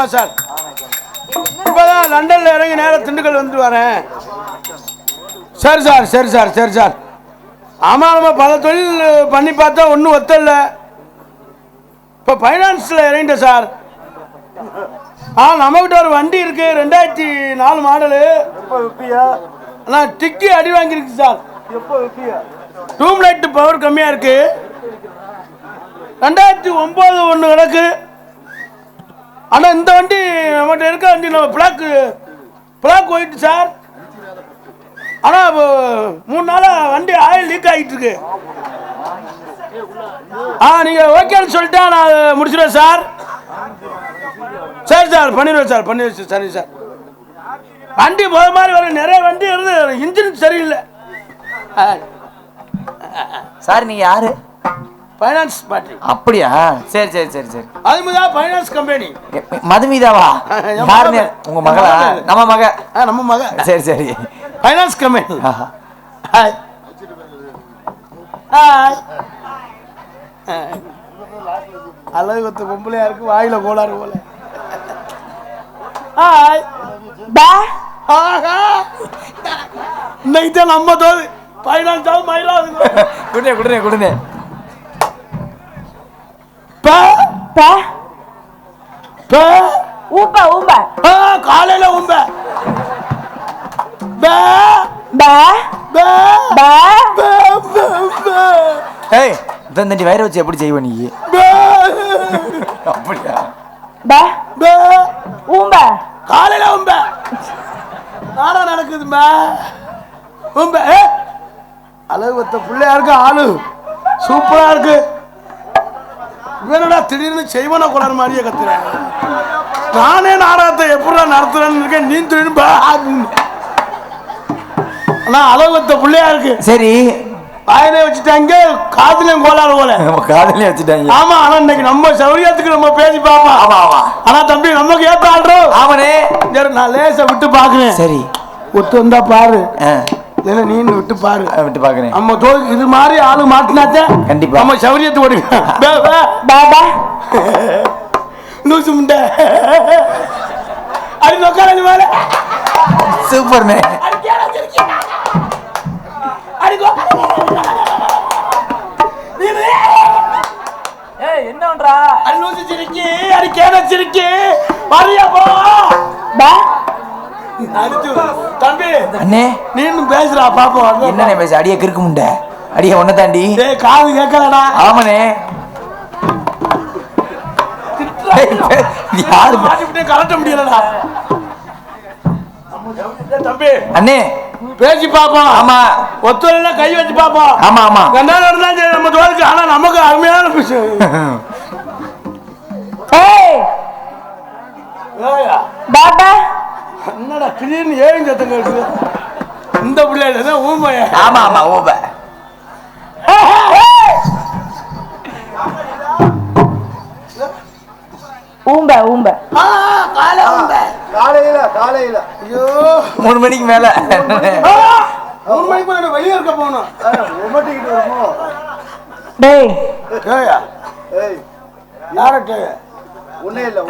ஆமா சார். இப்பதான் லண்டன்ல இறங்கி நேரம் திண்டுக்கல் வந்துட்டு வரேன். சரி சார், சரி சார், சரி சார். ஆமா, நம்ம பல தொழில் பண்ணி பார்த்தா ஒன்றும் ஒத்தல்ல. இப்போ ஃபைனான்ஸில் இறங்கிட்டேன் சார். நம்மகிட்ட ஒரு வண்டி இருக்கு, 2004 மாடலு. ஆனால் டிக்கி அடி வாங்கியிருக்கு சார். டூம் லைட்டு பவர் கம்மியாக இருக்கு. 2009 ஒன்று கிடக்கு. ஆனால் இந்த வண்டி நம்மகிட்ட இருக்க வண்டி நம்ம பிளாக் ஒயிட் சார். ஆனால் 3 நாளாக வண்டி ஆயில் லீக் ஆகிட்டு இருக்கு. நீங்கள் ஓகேன்னு சொல்லிட்டா நான் முடிச்சிடுவேன் சார். சரி சார், பண்ணிடுவேன் சார், பண்ணிடுவேன். சரி சார். வண்டி போத மாதிரி வர நிறைய வண்டி வருது, இன்ஜின் சரியில்லை சார். நீங்கள் யாரு? Finance party. அப்படியா? சரி சரி சரி சரி. Madhumita finance company. மதுமிதாவா? யாருன்னு? உங்க மகளா? நம்ம மக. நம்ம மக. சரி சரி. Finance company. Hi hi. அழகு கொத்த பொம்பளையா இருக்கு, வாயில கோளாறு போல. ஹாய் பா. இன்னைக்கு தான் நம்ம தோது ஃபைனான்ஸ் ஆகும் மயிலாது. குடுனே குடுனே குடுனே. பா பா பா. ஊம்ப ஊம்ப. காலையில ஊம்ப. பா பா பா பா பா. ஏய், தண்டி வயிறு வச்சு எப்படி செய்வ நீ? அப்படியா? பா பா ஊம்ப. காலையில ஊம்ப. நாடா நடக்குதுமா ஊம்ப. அழகு வத்த பிள்ளையா இருக்கு, ஆளு சூப்பரா இருக்கு. இவனடா திடீர்னு செய்வன குளர் மாதிரியே கத்துறேன். நானே நாடகத்தை எப்படி நடத்துறேன்னு இருக்கேன், நீ திடீர்னு ஆனா அழகு வத்த பிள்ளையா இருக்கு. சரி, வாயிலே வச்சுட்டாங்க, காதுலயும் கோளாறு போல. காதலே வச்சுட்டாங்க. ஆமா, ஆனா இன்னைக்கு நம்ம சௌரியத்துக்கு நம்ம பேசி பாப்போம். ஆமா ஆமா. ஆனா தம்பி நமக்கு ஏத்த ஆடுறோம். ஆமாண்ணே. நான் லேச விட்டு பாக்குறேன். சரி, ஒத்து வந்தா பாரு, இல்ல நீ விட்டு பாரு. விட்டு பாக்குறேன். நம்ம இது மாதிரி ஆளு மாட்டினாத்த கண்டிப்பா நம்ம சௌரியத்து ஓடுங்க. பாபா நூசு முண்டை அது நோக்காது மேல. சூப்பர்ண்ணே. என்ன பண்றா? அன்னூசி சிரிக்கி அடி கேன சிரிக்கி வரியா போ. தம்பி அண்ணே, நீனும் பேசுறா பாப்போம். என்னண்ணே பேச? அடியே கிறுக்கு முண்டை, அடியே ஒன்ன தாண்டி. காது கேட்கலடா. ஆமாண்ணே. யாரு கலட்ட முடியலடா தம்பி. அண்ணே பேசி பாப்போம். ஆமா, ஒத்துழைனா கை வச்சு பாப்போம். ஆமா ஆமா. என்ன நடந்தா நம்ம தோலுக்கு, ஆனா நமக்கு அருமையான பாபா. என்னடா திடீர்னு ஏழும் சத்தம் கேட்டு இந்த பிள்ளைல ஊமைய. ஆமா ஆமா ஊப. ஊம்ப ஊம்ப. காலையில ஐயோ 3 மணிக்கு மேல. 3 மணிக்கு வெளியே இருக்க போகணும். டேய்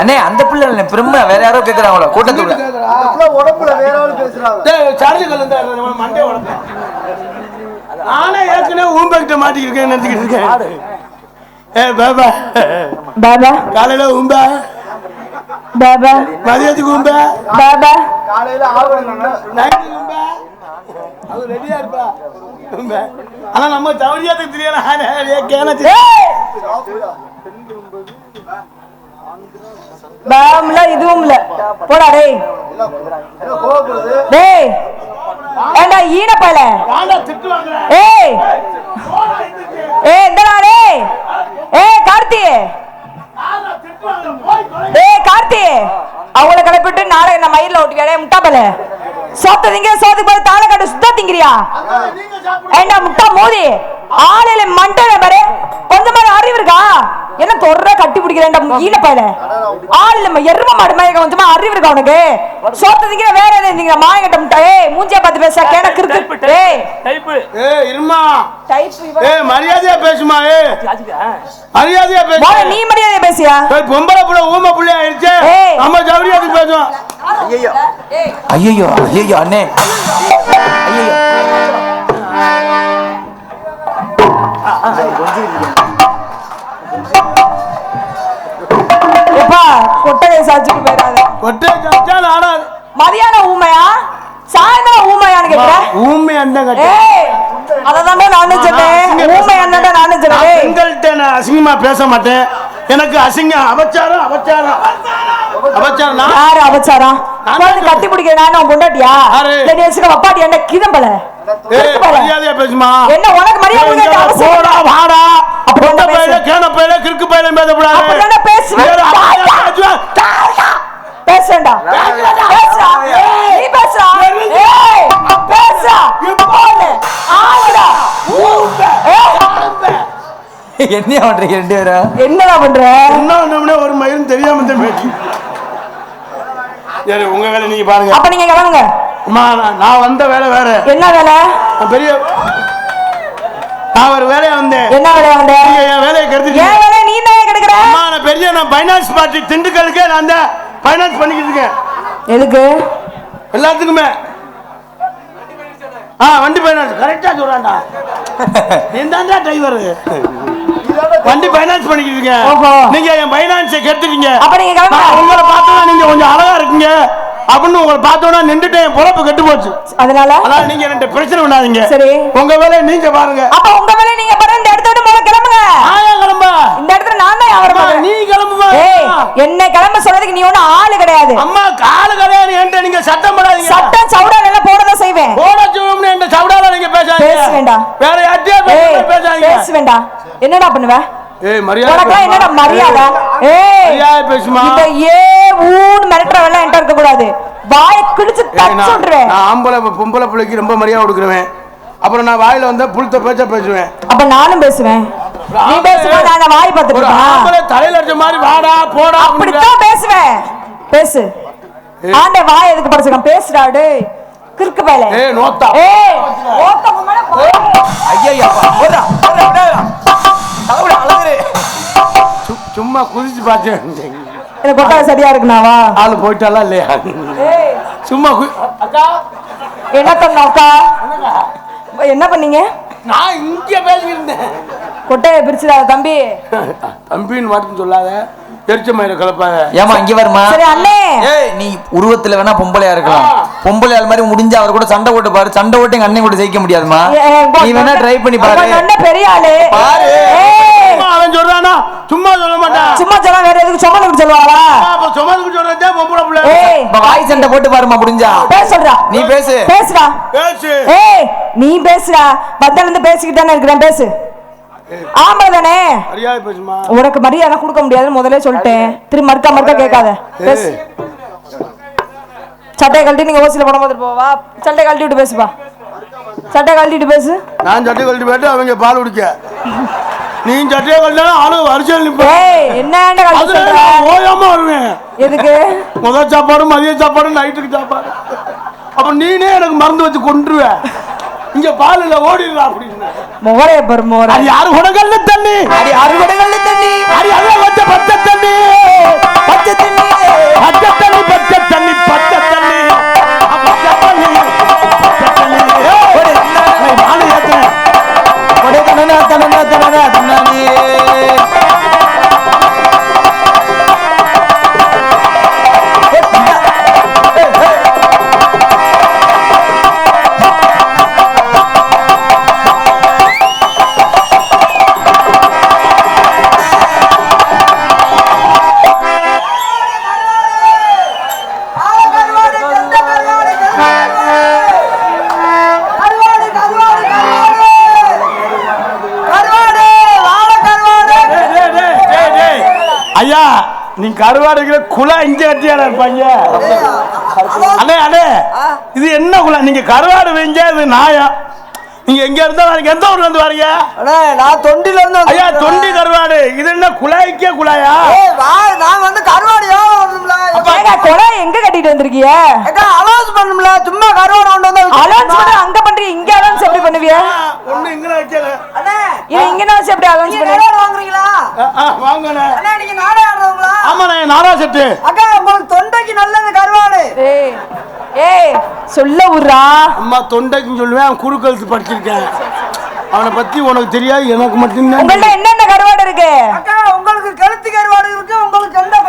அண்ணே, அந்த பிள்ளை இல்ல, பெருமை வேற யாரோ கேக்குறாங்களோ கூட்டத்துல. உடம்புல வேற ஆளு பேசுறாங்க. சார்ஜ் கலந்தா மண்டே உடம்பு. நானே ஏற்கனவே ஊம்பக்கிட்ட மாட்டிக்கிருக்கேன் நினைச்சுக்கிட்டு இருக்கேன். பாபா பாபா. காலையில ஊம்ப. பாபா மதியத்துக்கு ஊம்ப. பாபா காலையில நைட்டுக்கு ஊம்ப. அது ரெடியா இருப்பா ஊம்ப. ஆனா நம்ம சௌரியத்துக்கு தெரியல. பாம்ல இதுவும் இல்ல. போடா டேய். டேய் ஏண்டா ஈன பையல. ஏய் ஏய் இந்தடா டேய். ஏய் கார்த்தி. ஏய் கார்த்தி, அவங்கள கிளப்பிட்டு நாளை என்ன மயிரில் ஓட்டிக்கடே முட்டா பல. சோத்த திங்க சோத்துக்கு போய் தாளை காட்டு சுத்தா திங்கிறியா? ஏண்டா முட்டா மோதி ஆளையில மண்டல பாரு. கொஞ்சம் மாதிரி அறிவு இருக்கா? என்ன தொடர கட்டி பிடிக்கிறேன்டா ஈன பையல ஆள் இல்ல எரும மாடு மாதிரி கொஞ்சமா அறிவு இருக்கா உனக்கு சோத்த திங்கிற வேற எது நீங்க மாயங்கட்ட முட்டாயே மூஞ்சிய பார்த்து பேச கேனக்கு இருக்கு ஏய் டைப் இருமா டைப் மரியாதையா பேசுமா மரியாதையா பேசு மோள நீ மரியாதையா பேசியா பொம்பளை புள்ள ஊம புள்ள ஆயிடுச்சு நம்ம ஜவுரியாதுக்கு பேசுவோம் ஐயோ ஐயோ அண்ணே ஐயோ எப்பா கொட்டையை சாச்சிட்டு போயிடாத கொட்டை சாச்சா ஆடாது மதியானம் ஊமையா சாயந்தரம் ஊமையான்னு கேக்குறேன் ஊமை அந்த கட்டி ஏய் அததான்டா நானும் சொன்னேன் ஊமையான்டா நானும் சொன்னேன் பெண்கள்கிட்ட நான் அசிங்கமா பேச மாட்டேன் எனக்கு அசிங்கம் அபச்சாரம் யாரு அபச்சாரம் கட்டி பிடிக்கிற நானும் பொண்டாட்டியா ரெண்டு வயசுக்கு வப்பாட்டி என்ன கிதம்பல மரியாதையா பேசுமா என்ன உனக்கு மரியாதை போடா வாடா பொட்ட பையில கேன பையில கிறுக்கு பையில பேசக்கூடாது பேசுடா பேசுடா நீ பேசுடா ஏய் பேசுடா போடு ஆவுடா என்ன பண்றீங்க ரெண்டு பேரும் என்னடா பண்ற என்ன ஒரு மயிரும் தெரியாம இந்த பேச்சு சரி உங்க வேலை நீங்க பாருங்க அப்ப நீங்க கிளம்புங்க அம்மா நான் வந்த வேலை வேற என்ன வேலை பெரிய நான் ஒரு வேலையை வந்தேன் என்ன வேலையை வந்தேன் என் வேலையை கெடுத்து ஏன் வேலையை நீ தான் கெடுக்கிற அம்மா நான் பெரிய நான் ஃபைனான்ஸ் பார்ட்டி திண்டுக்கலுக்கே நான் தான் ஃபைனான்ஸ் பண்ணிக்கிட்டு இருக்கேன் எதுக்கு எல்லாத்துக்குமே வண்டி ஃபைனான்ஸ் கரெக்டா சொல்றான்டா நீ தான்டா டிரைவர் வண்டி ஃபைனான்ஸ் பண்ணிக்கிட்டு இருக்கேன் நீங்க என் ஃபைனான்ஸை கெடுத்துட்டீங்க அப்ப நீங்க கிளம்புங்க உங்களை பார்த்தா நீங்க கொஞ்சம் அழகா இருக்கீங்க அப்படின்னு உங்களை பார்த்தோன்னா நின்றுட்டு என் பொழப்பு கெட்டு போச்சு அதனால நீங்க ரெண்டு பிரச்சனை பண்ணாதீங்க சரி உங்க வேலையை நீங்க பாருங்க அப்ப உங்க வேலையை நீங்க பாருங்க இந்த இடத்த விட்டு முதல்ல கிளம்புங்க கிளம்ப இந்த இடத்துல நான் தான் வியாபாரம் நீ கிளம்புமா என்ன கிளம்ப சொல்றதுக்கு நீ ஒண்ணு ஆளு கிடையாது அம்மா காலு கிடையாது என்கிட்ட நீங்க சட்டம் போடாதீங்க சட்டம் சவுடா எல்லாம் போடதான் செய்வேன் போட சொல்லும்னு என்கிட்ட சவுடால நீங்க பேச வேண்டாம் வேற யார்கிட்டயும் பேசாதீங்க பேச வேண்டாம் என்னடா பண்ணுவ மரியாதை உனக்கு என்னடா மரியாதை மரியாதை பேசுமா இந்த ஊன் மிரட்டறவெல்லாம் என்கிட்ட இருக்க கூடாது வாயை கிழிச்சு தச்சு விட்டுறேன் நான் ஆம்பளை பொம்பளை பிள்ளைக்கு ரொம்ப மரியாதை கொடுக்குறேன் அப்புறம் நான் வாயில வந்தா புளுத்த பேச்ச பேசுவேன் அப்ப நானும் பேசுவேன் நீ பேசும்போது நான் வாய் பார்த்துட்டு ஒரு ஆம்பளை தலையில அடிச்ச மாதிரி வாடா போடா அப்படித்தான் பேசுவேன் பேசு ஆண்ட வாய் எதுக்கு பறிச்சுக்கான் பேசுடா டேய் கிறுக்கு பயலே நோத்தா நோத்தா மேல ஐயா போடா போடா அழகு சும்மா குதிச்சு பார்த்தேன் எனக்கு கொட்டா சரியா இருக்குனாவா ஆளு போயிட்டாலாம் இல்லையா சும்மா அக்கா என்ன பண்ண அக்கா என்ன பண்ணீங்க நான் இங்க பேசிட்டு இருந்தேன் கொட்டையை பிரிச்சுடாத தம்பி தம்பின்னு மட்டும் சொல்லாத தெரிச்ச மயில கலப்பாத ஏமா இங்க வருமா சரி அண்ணே ஏய் நீ உருவத்துல வேணா பொம்பளையா இருக்கலாம் பொம்பளையால் மாதிரி முடிஞ்ச அவர் கூட சண்டை போட்டு பாரு சண்டை போட்டு எங்க அண்ணன் கூட ஜெயிக்க முடியாதுமா நீ வேணா ட்ரை பண்ணி பாரு அண்ணன் பெரிய ஆளு பாரு அவன் சொல்றானா சும்மா சொல்ல மாட்டான் சும்மா சொல்ல வேற எதுக்கு சொமனுக்கு சொல்லுவாளா அப்ப சும்மாதுக்கு சொல்றதே பொம்பளை புள்ள வாய் சண்டை போட்டு பாருமா முடிஞ்சா பேச சொல்றா நீ பேசு பேசுடா பேசு நீ பேசுடா பத்தல இருந்து பேசிக்கிட்டு தானே இருக்கிறேன் பேசு ஆமா தானே மரியாதை பேசுமா உனக்கு மரியாதை கொடுக்க முடியாதுன்னு முதல்ல சொல்லிட்டேன் திரும்ப மறுக்க கேட்காத பேசு சட்டையை கழட்டி நீங்க ஓசில போட மாதிரி போவா சட்டை கழட்டி விட்டு பேசுப்பா சட்டை கழட்டிட்டு பேசு நான் சட்டை கழட்டி போயிட்டு அவங்க பால் குடிக்க நீ சட்டையை கழட்டினா ஆளு வரிசையில் நிப்ப என்ன ஓயாம வருவேன் எதுக்கு முதல் சாப்பாடு மதிய சாப்பாடு நைட்டுக்கு சாப்பாடு அப்ப நீனே எனக்கு மருந்து வச்சு கொண்டுருவேன் இங்க பால் இல்ல ஓடிடுறா அப்படின்னு முகரைய பாரு முகரை அது யாரு குடங்கள்ல தண்ணி அது யாரு குடங்கள்ல தண்ணி அது அதை வச்ச பச்சை தண்ணி பச்சை தண்ணி பச்சை தண்ணி பச்சை தண்ணி பச்சை தண்ணி பச்சை தண்ணி பச்சை தண்ணி நானு ஏத்துறேன் ஐயா நீ கருவாடுகிற குலா இங்க கட்டியாடா இருப்பாங்க அண்ணே அண்ணே இது என்ன குலா நீங்க கருவாடு வைங்க இது நாயா நீங்க எங்க இருந்தா வரீங்க? எந்த ஊர்ல இருந்து வரீங்க? அண்ணே நான் தொண்டில இருந்து ஐயா தொண்டி கருவாடு. இது என்ன குழாய்க்கே குழாயா? ஏய் வா நான் வந்து கருவாடு ஏன் வரணும்ல? ஏங்க கொலை எங்க கட்டிட்டு வந்திருக்கீங்க? அக்கா அலௌன்ஸ் பண்ணணும்ல. சும்மா கருவாடு கொண்டு வந்தா அலௌன்ஸ் பண்ண அங்க பண்றீங்க, இங்க அலௌன்ஸ் எப்படி பண்ணுவீங்க? ஒண்ணு இங்க வைக்கல. அண்ணே இது இங்க வச்சு எப்படி அலௌன்ஸ் நீங்க பண்ணுவீங்க? கருவாடு வாங்குறீங்களா? வாங்கண்ணே. அண்ணே நீங்க நாடே ஆடுறவங்களா? ஆமாண்ணே நாரா செட்டு. அக்கா உங்களுக்கு தொண்டைக்கு நல்லது கருவாடு. ஏய் ஏய் சொல்ல விடுறா. அம்மா தொண்டைக்குன்னு சொல்லுவேன். அவன் குறுக்கழுத்து படிச்சிருக்கேன். அவனை பத்தி உனக்கு தெரியாது, எனக்கு மட்டும்தான். உங்கள்ட்ட என்னென்ன கருவாடு இருக்கு? அக்கா உங்களுக்கு கழுத்து கருவாடு இருக்கு, உங்களுக்கு கெண்டை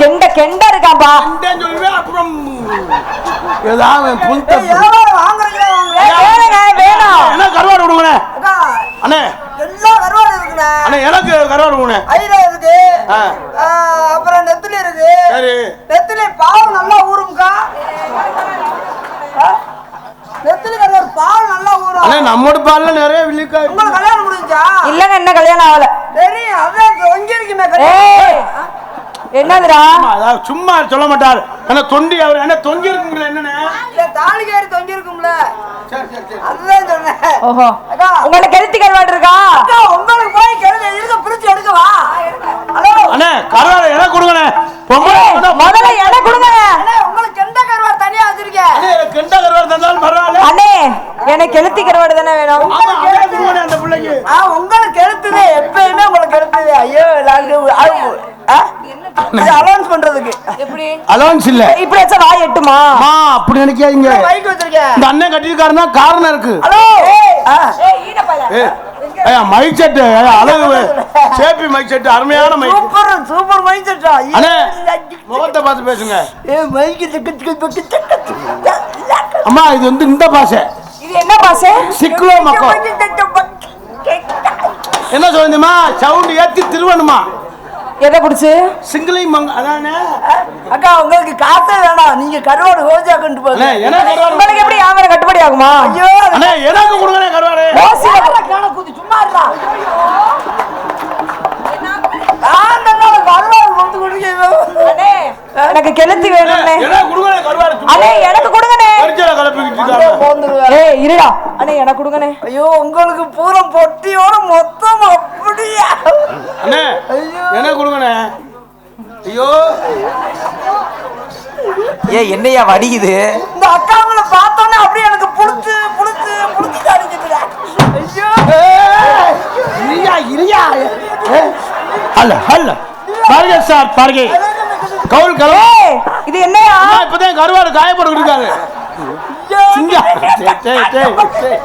கெண்ட கெண்ட இருக்காப்பா. சொல்லுவேன். அப்புறம் ஏதாவது புல்த எவ்வளவு வாங்குறீங்களா? வேணுங்க வேணும். என்ன கருவாடு கொடுங்கண்ணே. அக்கா அண்ணே எல்லா கருவாடு இருக்குண்ணே. அண்ணே எனக்கு கருவாடு கொடுங்கண்ணே. ஐரா இருக்கு, அப்புறம் நெத்திலி இருக்கு. சரி நெத்திலி பால் நல்லா ஊறும்க்கா. நெத்திலி கருவாடு பால் நல்லா ஊறும். அண்ணே நம்மோட பால்ல நிறைய வில்லிக்கா. உங்களுக்கு கல்யாணம் முடிஞ்சா? இல்லங்க என்ன கல்யாணம் ஆகல. தெரியும் அதான் தொங்கி இருக்குமே ஏய் என்னதுடா? அதாவது சும்மா சொல்ல மாட்டார். ஆனா தொண்டி அவர் என்ன தொங்கி இருக்குங்களா? என்னண்ணே தாலி கேரி தொங்கி இருக்கும்ல. சரி சரி சரி. அதுதான் சொன்னேன். ஓஹோ அக்கா உங்களுக்கு கெளுத்தி கருவாடு இருக்கா? அக்கா உங்களுக்கு போய் கெழுத இருக்க பிரிச்சு எடுக்கவா? ஹலோ அண்ணே கருவாடு எனக்கு கொடுங்கண்ணே. பொம்பளை முதல்ல எடை கொடுங்க. அண்ணே உங்களுக்கு கெண்ட கருவாடு தனியா வச்சிருக்கேன். அண்ணே எனக்கு கெண்ட கருவாடு தந்தாலும் பரவாயில்ல. அண்ணே எனக்கு கெளுத்தி கருவாடு தானே வேணும். ஆமா அதே கொடுங்கண்ணே அந்த பிள்ளைக்கு. உங்களுக்கு எடுத்தது எப்பயுமே உங்களுக்கு எடுத்தது. ஐயோ அலௌன்ஸ் பண்றதுக்கு எப்படி அலௌன்ஸ் இல்ல. இப்படி வச்சா வாய் எட்டுமா? அம்மா அப்படி நினைக்காதீங்க. மைக் வச்சிருக்கேன். இந்த அண்ணன் கட்டிருக்காருன்னா காரணம் இருக்கு. ஹலோ ஏய் ஈன பையல. ஐயா மைக் செட் அழகு சேப்பி மைக் செட் அருமையான மைக். சூப்பர் சூப்பர் மைக் செட்டா. அண்ணே முகத்தை பார்த்து பேசுங்க. ஏ மைக் அம்மா இது வந்து இந்த பாஷை. இது என்ன பாசை? சிக்குலோ மக்கோ. என்ன சொல்லுமா சவுண்ட் ஏத்தி திருவணுமா? எதை புடிச்சு? சிங்கிளை மங்க அதானே. அக்கா உங்களுக்கு காசே வேணாம், நீங்க கருவாடு ஹோஜா கொண்டு போங்க. அண்ணே எனக்கு கருவாடு. உங்களுக்கு எப்படி வியாபாரம் கட்டுப்படி ஆகுமா? ஐயோ அண்ணே எனக்கு கொடுங்கண்ணே கருவாடு. ஓசில காண கூதி சும்மா இருடா. நான் என்ன கருவாடு கொண்டு கொடுக்கீங்க? அண்ணே எனக்கு கெளுத்தி வேணும்னே. எனக்கு கொடுங்கண்ணே கருவாடு. அண்ணே எனக்கு கொடுங்கண்ணே. பரிச்சல கலப்பிக்கிட்டு இருக்காங்க. போந்துருவேன். ஏய் இருடா. அண்ணே எனக்கு கொடுங்கண்ணே. ஐயோ உங்களுக்கு பூரா பொட்டியோட மொத்தம் அப்படியா? அண்ணே எனக்கு கொடுங்கண்ணே. ஐயோ ஏ என்னையா வடிக்குது? இந்த அக்காங்களை பார்த்தோன்னே அப்படியே எனக்கு புடிச்சு புடிச்சு புடிச்சு அடிக்குதுடா. ஐயோ இரியா இரியா. ஹல்ல ஹல்ல பாருங்க சார் பாருங்க. கவுல் கலோ. ஏய் இது என்னையா? இப்பதான் கருவாடு காயப்பட்டு இருக்காரு. சிங்கா டேய் டேய் டேய்.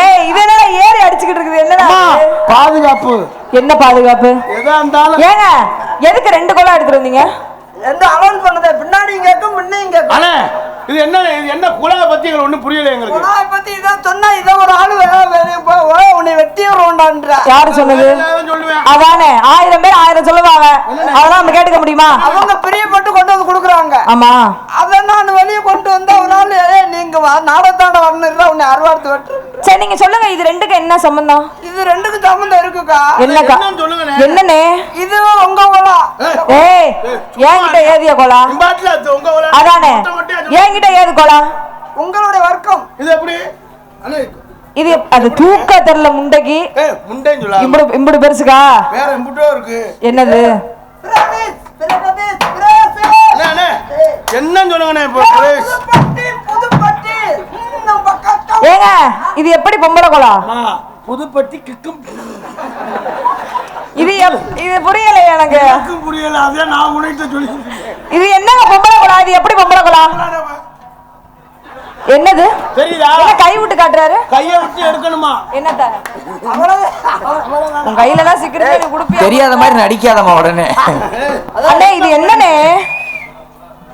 ஏய் இது என்னடா ஏறி அடிச்சிட்டு இருக்குது? என்னடா அம்மா இது? பாதுகாப்பு. என்ன பாதுகாப்பு? எதா இருந்தாலும் ஏங்க எதுக்கு 2 கோலா எடுத்துட்டு வந்தீங்க? எந்த அலௌன்ஸ் பண்ணதே பின்னாடி கேட்கும் முன்னையும் கேட்கும். அண்ணே இது என்ன குழாய் பத்தி எங்களுக்கு ஒண்ணும் புரியல எங்களுக்கு. குழாய் பத்தி இதான் சொன்னா இதை ஒரு ஆளு உன்னை வெட்டி வருவான்டா. யாரு சொன்னது? சொல்லுவேன். அதானே 1000 பேர் 1000 சொல்லுவாங்க. அதெல்லாம் நம்ம கேட்டுக்க முடியுமா? அவங்க பிரியப்பட்டு கொண்டு வந்து கொடுக்குறாங்க. ஆமா அதெல்லாம் அந்த வெளியே கொண்டு வந்தா ஒரு ஆளு நீங்க நாடத்தாண்ட வரணும் உன்னை அறுவாடுத்து வெட்டு. சரி நீங்க சொல்லுங்க இது ரெண்டுக்கு என்ன சம்பந்தம்? இது ரெண்டுக்கும் சம்பந்தம் இருக்குக்கா. என்னக்கா? என்னன்னு சொல்லுங்கண்ணே. என்னண்ணே? இது உங்க கோலா. ஏய் என்கிட்ட ஏதிய கோலா? இம்பாட்ல உங்க ஒரு அதானே என்கிட்ட ஏது கோலா? உங்களுடைய வர்க்கம். இது எப்படி அண்ணே இது அது தூக்க தெரியல முண்டைக்கு. முண்டைன்னு சொல்லாம இம்புடு பெருசுக்கா? வேற இம்புட்டோ இருக்கு. என்னது? அண்ணே அண்ணே என்னன்னு சொல்லுங்கண்ணே. இப்போ புதுப்பட்டி புதுப்பட்டி நம்ம கட்டம். ஏங்க இது எப்படி பொம்பளை கோலா? புதுப்பட்டி கிக்கும் இது இது புரியல எனக்கு. கிக்கும் புரியல. அதே நான் உனக்கிட்ட சொல்லி இது என்னங்க பொம்பளை கோலா? இது எப்படி பொம்பளை கோலா? என்னது? தெரியுதா? என்ன கை விட்டு காட்டுறாரு? கையை விட்டு எடுக்கணுமா? என்னத்த? உன் கையில தான் சிக்கிறது நீ குடுப்பியா? தெரியாத மாதிரி நடிக்காதம்மா உடனே. அண்ணே இது என்னனே?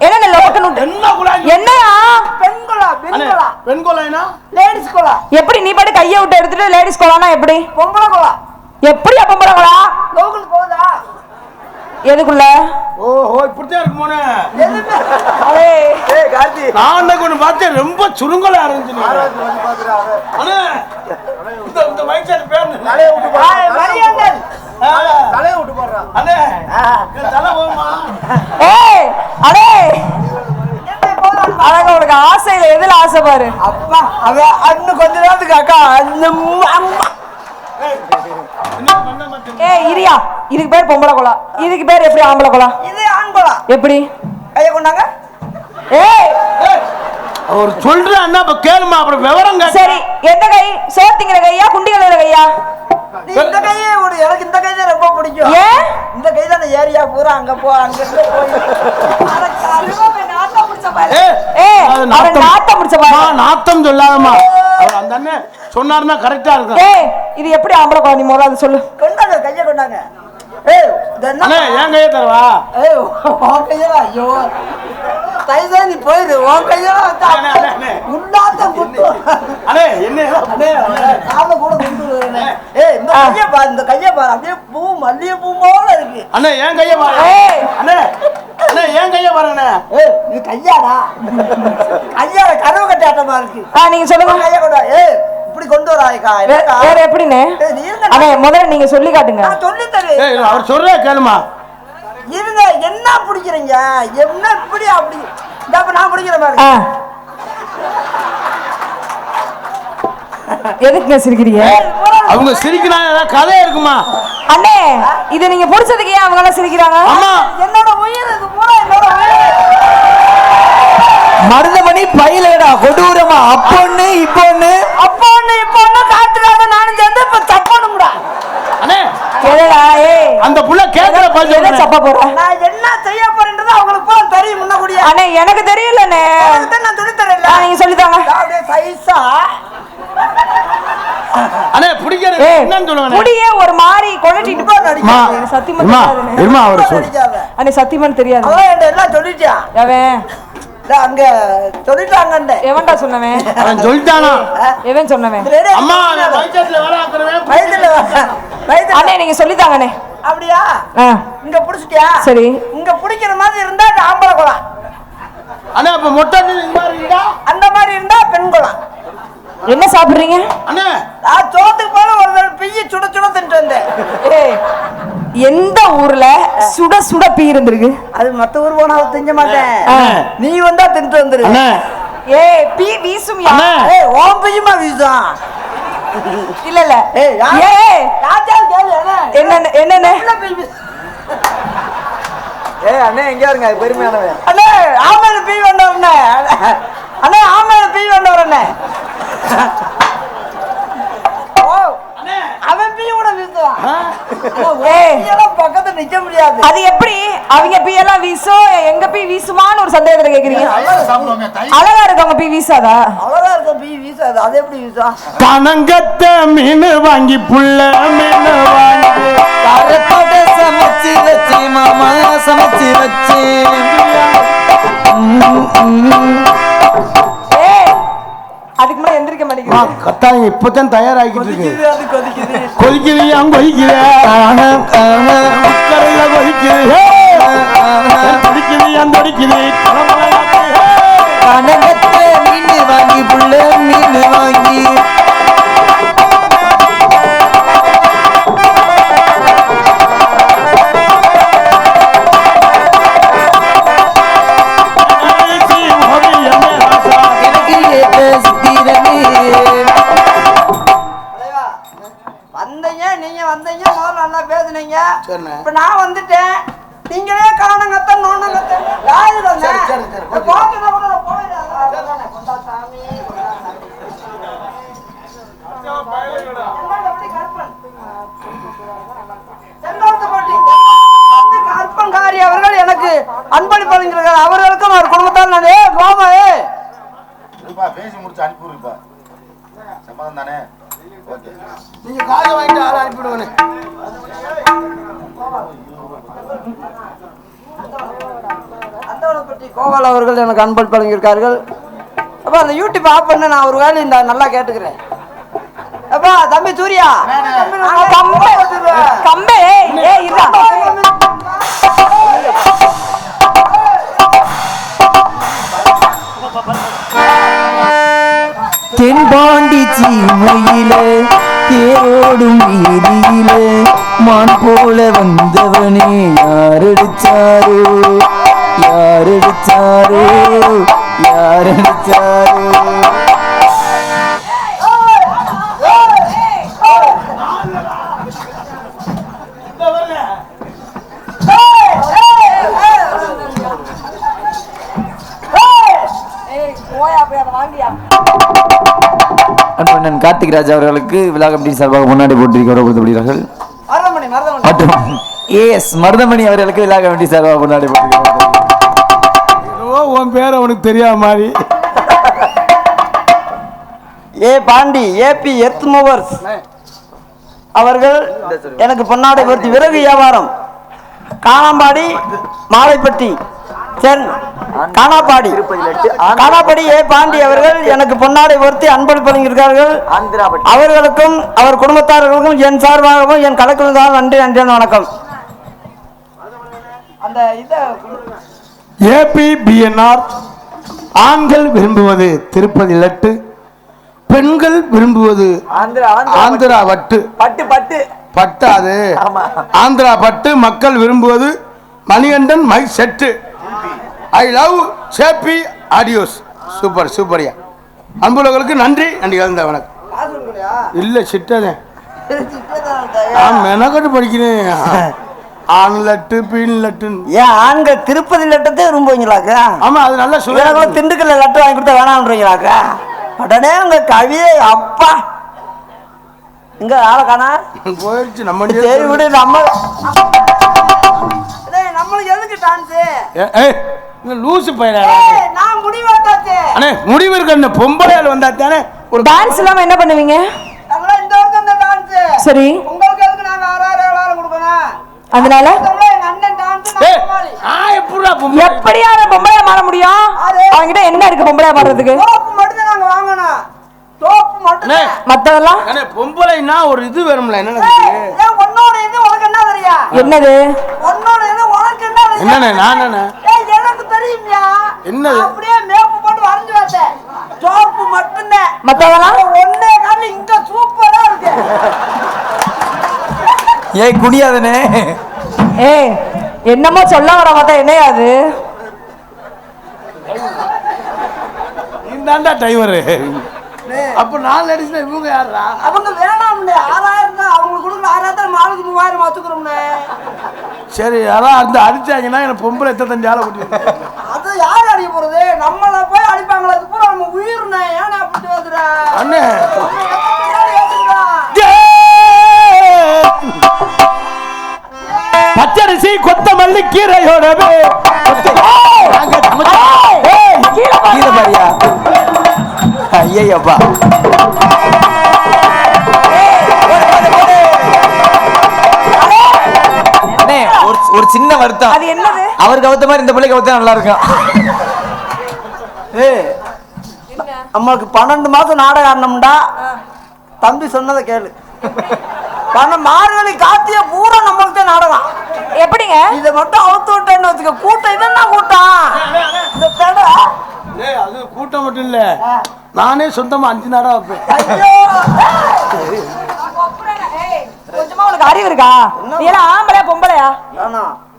என்னனே லோக்கனுட்டு? என்ன குழாய்? என்னயா? பெண் கோலா பெண் கோலா. பெண் கோலாய்னா லேடிஸ் கோலா. எப்படி நீ பாட்டு கையை விட்டு எடுத்துட்டு லேடிஸ் கோலானா எப்படி? பொம்பளை கோலா. எப்படியா பொம்பளை கோலா? லோக்கல் போதா? எதுக்குள்ள? ஓஹோ இப்படித்தான் இருக்கு மோனே. அடே ஏய் கார்த்தி நான் அன்னைக்கு ஒன்று பார்த்தேன் ரொம்ப சுருங்கலா இருந்துச்சு. அண்ணே இந்த வயசான பேர் தலையை விட்டு மரியங்கள் தலையை விட்டு போடுறான். அண்ணே என் தலை போகுமா? ஏய் அடே என்ன போலாம். அழகா உனக்கு ஆசையில எதுல ஆசை பாரு. அப்பா அவ இன்னும் கொஞ்ச நேரத்துக்கு அக்கா அம்மா ஏய் இரியா, இதுக்கு பேர் பொம்பளை குளம், இதுக்கு பேர் எப்படி ஆம்பளை குளம்? இது ஆண் குளம். எப்படி கையை கொண்டாங்க. ஏய் அவர் சொல்றான்னா அப்ப கேளுமா, அப்புறம் விவரம் கேட்டு. சரி, எந்த கை? சோத்திங்கிற கையா குண்டி கழுவுற கையா? நீ இந்த கையே விடு, எனக்கு இந்த கை தான் ரொம்ப பிடிக்கும். ஏன்? இந்த கை தான் ஏரியா பூரா அங்க போ அங்க இருந்து போய் ஏய் அவன் நாத்தம் முடிச்ச பாரு. நாத்தம் சொல்லாதம்மா, அவர் அந்த அண்ணன் சொன்னாருன்னா கரெக்டா இருக்கும். ஏய் இது எப்படி ஆம்பளை குளம்? நீ முதல்ல அதை சொல்லு. கொண்டாங்க, கையை கொண்டாங்க. ஏய் அண்ணே என் கையை தரவா? ஏய் உன் கையெல்லாம் ஐயோ தைதான் நீ போயிரு. உன் கையெல்லாம் உண்டாத்தம் குத்து. அண்ணே என்ன காலை கூட குண்டு. ஏய் இந்த கையை பாரு, இந்த கையை பாரு, அப்படியே பூ மல்லிகை பூ போல இருக்கு. அண்ணே என் கையை பாரு. ஏய் அண்ணே அண்ணே என் கையை பாருங்கண்ணே. ஏய் நீ கையாடா, கையாட கதவு கட்டாட்டமா இருக்கு. நீங்க சொல்லுங்க. கையை கொண்டா. ஏய் இப்படி கொண்டு வராய்க்கா. வேற எப்படின்னு அண்ணே முதல்ல நீங்க சொல்லி காட்டுங்க. நான் சொல்லி தரேன். ஏய் அவர் சொல்றா கேளுமா. இருங்க, என்ன பிடிக்கிறீங்க? என்ன இப்படி அப்படி இந்த நான் பிடிக்கிற மாதிரி. எதுக்குங்க சிரிக்கிறீங்க? அவங்க சிரிக்கிறாங்க, ஏதாவது கதை இருக்குமா? அண்ணே இது நீங்க பிடிச்சதுக்கு ஏன் அவங்க எல்லாம் சிரிக்கிறாங்க? அம்மா என்னோட உயிர் இது பூரா என்னோட உயிர். மருதமணி பயிலடா கொடூரமா. அப்பொண்ணு இப்பொண்ணு இப்போ காட்டுறாங்க. நானும் சேர்ந்து இப்ப தப்பணும்டா. அண்ணே கேளுடா. ஏய் அந்த புள்ள கேக்குற எதை பதில் சப்ப போற? நான் என்ன செய்ய போறேன்றது அவங்களுக்கு பூரா தெரியும் முன்னக்கூடியே. அண்ணே எனக்கு தெரியலண்ணே. நான் சொல்லி தரேன்ல. நீங்க சொல்லித்தாங்க. அப்படியே சைஸா. அண்ணே பிடிக்கிறது என்னன்னு சொல்லுங்க. முடியே ஒரு மாதிரி கொளட்டிட்டு நடிக்காத. சத்தியமா இருமா அவர் சொல். நடிக்காத. அண்ணே சத்தியமா தெரியாது. அவன் என்கிட்ட எல்லாம் சொல்லிட்டான். எவன் அங்க சொல்லிட்டாங்க. எவன்டா சொன்னவன்? அவன் சொல்லிட்டானா? எவன் சொன்னவன்? அம்மா வயித்துல வேலை ஆக்குறவன் வயதுல அண்ணே நீங்க சொல்லித்தாங்கண்ணே. அப்படியா? இங்க புடிச்சிட்டியா? சரி. இங்க புடிக்கிற மாதிரி இருந்தா அது ஆம்பளை குளம். அண்ணே அப்ப மொட்டை இந்த மாதிரி இருக்கா? அந்த மாதிரி இருந்தா பெண் குளம். என்ன சாப்பிடுறீங்க? அண்ணே நான் சோத்துக்கு போல ஒரு பிய்ய சுட சுட தின்ட்டு வந்தேன். ஏய் எந்த ஊர்ல சுட சுட பீ இருந்திருக்கு? அது மத்த ஊர் போனா திங்க மாட்டேன். நீ வந்தா தின்ட்டு வந்துரு. அண்ணே ஏய் பீ வீசும் யா. ஏய் ஓம் பிய்யுமா வீசும். இல்ல இல்ல. ஏய் ஏய் ராஜா கேளு என்ன என்னன்னு? ஏய் அண்ணே எங்க இருங்க பெருமையானவன். அண்ணே ஆமையில பீ வந்தவனே. அண்ணே ஆமையில பீ வந்தவனே. அவன் பீயோட வீசுவான். பக்கத்துல நிக்க முடியாது. அது எப்படி அவங்க பீ எல்லாம் வீசும், எங்க பீ வீசுமான்னு ஒரு சந்தேகத்துல கேக்குறீங்க? அழகா இருக்கவங்க பீ வீசாதா? அழகா இருக்க பீ வீசாது. அது எப்படி வீசும்? கனங்கத்த மீன் வாங்கி புள்ள மீன் வாங்கி கரப்பட சமைச்சு வச்சு மாமா சமைச்சு வச்சு. அதுக்கு மேல எந்திரிக்க மாட்டேங்குது. கத்தாங்க இப்பதான் தயாராகிட்டு இருக்கு. அது கொதிக்குது. கொதிக்குது கொதிக்குது கொதிக்குது கொதிக்குது. கனகத்தை மீன் வாங்கி புள்ள மீன் வாங்கி. வந்தீங்க நீங்க வந்தீங்க முதல்ல நல்லா பேசுனீங்க. இப்ப நான் வந்துட்டேன். நீங்களே காணங்கத்த நோனங்கத்த யாரு தானே போட்டுனா கூட போயிடாத. சாமி கற்பன்காரி அவர்கள் எனக்கு அன்பளிப்பு வழங்கியிருக்கிறார். அவர்களுக்கும் அவர் குடும்பத்தால் நான் கோமாயே பேசி முடிச்சு அனுப்பிடுப்பா. சம்மதம் தானே? ஓகே. நீங்க காசை வாங்கிட்டு ஆளை அனுப்பிடுவேன். அந்தவனப்பட்டி கோபால் அவர்கள் எனக்கு அன்பளிப்பு வழங்கியிருக்கார்கள். அப்பா அந்த யூடியூப் ஆஃப் பண்ண நான் ஒரு வேலை இந்த நல்லா கேட்டுக்கிறேன். அப்பா தம்பி சூர்யா கம்பே ஏய் இல்ல தென்பாண்டி சீமையிலே தேரோடும் வீதியிலே மான் போல வந்தவனே யாரடிச்சாரோ யாரடிச்சாரோ யாரடிச்சாரோ. அன்பண்ணன் கார்த்திக் ராஜ் அவர்களுக்கு விழா கமிட்டி சார்பாக முன்னாடி போட்டி கௌரவப்படுத்தப்படுகிறார்கள். மற்றும் ஏஎஸ் மருதமணி அவர்களுக்கு விழா கமிட்டி சார்பாக முன்னாடி போட்டி. உன் பேர் அவனுக்கு தெரியாத மாதிரி. ஏ பாண்டி ஏபி எர்த் மூவர்ஸ் அவர்கள் எனக்கு பொன்னாடை பொருத்தி விறகு வியாபாரம் காணாம்பாடி மாலைப்பட்டி காணாப்பாடி ஏ பாண்டி அவர்கள் எனக்கு பொன்னாடை பொருத்தி அன்பளிப்பு வழங்கியிருக்கிறார்கள். அவர்களுக்கும் அவர் குடும்பத்தார்களுக்கும் என் சார்பாகவும் என் கலக்குழுதான் நன்றி நன்றி வணக்கம். அந்த ஏபிபிஎன்ஆர் ஆண்கள் விரும்புவது திருப்பதி லட்டு, பெண்கள் விரும்புவது ஆந்திரா வட்டு. பட்டாது ஆந்திரா பட்டு. மக்கள் விரும்புவது Manikandan mic set. I love சேப்பி ஆடியோஸ். சூப்பர் சூப்பர்யா. அன்புள்ளவர்களுக்கு நன்றி நன்றி கலந்த வணக்கம். இல்ல சிட்டதே மெனக்கட்டு படிக்கிறேன். ஆண் லட்டு பீன் லட்டு. ஏன் ஆண்கள் திருப்பதி லட்டத்தை விரும்புவீங்களாக்கா? ஆமா அது நல்ல சுவையாக திண்டுக்கல்ல லட்டு வாங்கி கொடுத்தா வேணாம்ன்றீங்களாக்கா? உடனே உங்க கவிதை அப்பா இங்க ஆளை காணா போயிடுச்சு. நம்ம சரி விடு. நம்மளுக்கு எதுக்கு டான்ஸ்? லூசு பையனா நான் முடிவாட்டாச்சு. அண்ணே முடிவு இருக்க பொம்பளையால் வந்தா தானே ஒரு டான்ஸ் இல்லாம என்ன பண்ணுவீங்க? இந்த வருஷம் இந்த டான்ஸ் சரி உங்களுக்கு எதுக்கு நாங்க 6000 கொடுக்கணும்? அதனால எங்க அண்ணன் டான்ஸ் எப்படியா பொம்பளையா மாற முடியும்? அவங்கிட்ட என்ன இருக்கு பொம்பளையா மாறதுக்கு? தோப்பு மட்டும் நாங்க வாங்கணும். தோப்பு மட்டும். மத்ததெல்லாம் பொம்பளைன்னா ஒரு இது வேணும்ல. என்ன உன்னோட இது உனக்கு என்ன தெரியும்? என்னது உன்னோட இது உனக்கு என்ன தெரியும்? என்னண்ணே நான் எனக்கு தெரியும்யா. என்னது? அப்படியே மேப்பு போட்டு வரைஞ்சு வச்சேன். தோப்பு மட்டும்தான். மத்ததெல்லாம் ஒன்னே கால இங்க சூப்பரா இருக்கு. ஏய் குடியாதனே. ஏய் என்னமோ சொல்ல வர மாட்டா என்னையாது? இந்தாண்டா டிரைவர். அப்ப நான் அடிச்சா இவங்க யாரா? அவங்க வேணாம்னே 6000 தான் அவங்களுக்கு கொடுக்குற 6000 நாளுக்கு 3000 வச்சுக்கிறோம்னே. சரி அதான் அந்த அடிச்சாங்கன்னா எனக்கு பொம்பளை 85 ஆளை கூட்டி. அது யார் அடிக்க போறது? நம்மள போய் அடிப்பாங்களா? அது பூரா நம்ம உயிர்னே. ஏன்னா அப்படி வந்துடா அண்ணே பச்சரிசி கொத்தமல்லி கீரையோடவே கீரை பாரியா? ஐயப்பா ஒரு சின்ன வருத்தம். அது என்னது? அவருக்கு கவுத்த மாதிரி இந்த பிள்ளைக்கு கவுத்த நல்லா இருக்கும். நம்மளுக்கு 12 மாசம் நாடகம் ஆடணும்டா. தம்பி சொன்னதை கேளு. மார்கழி காத்திய பூரா நம்மளுக்கு நாடகம். எப்படிங்க? இதை மட்டும் அவுத்து விட்டேன்னு வச்சுக்க. கூட்டம் இதென்ன கூட்டம்? இந்த தடை அது கூட்டம் மட்டும் இல்ல, நானே சொந்தமா 5 நாடா வைப்பேன். கொஞ்சமா உனக்கு அறிவு இருக்கா? நீ எல்லாம் ஆம்பளையா பொம்பளையா?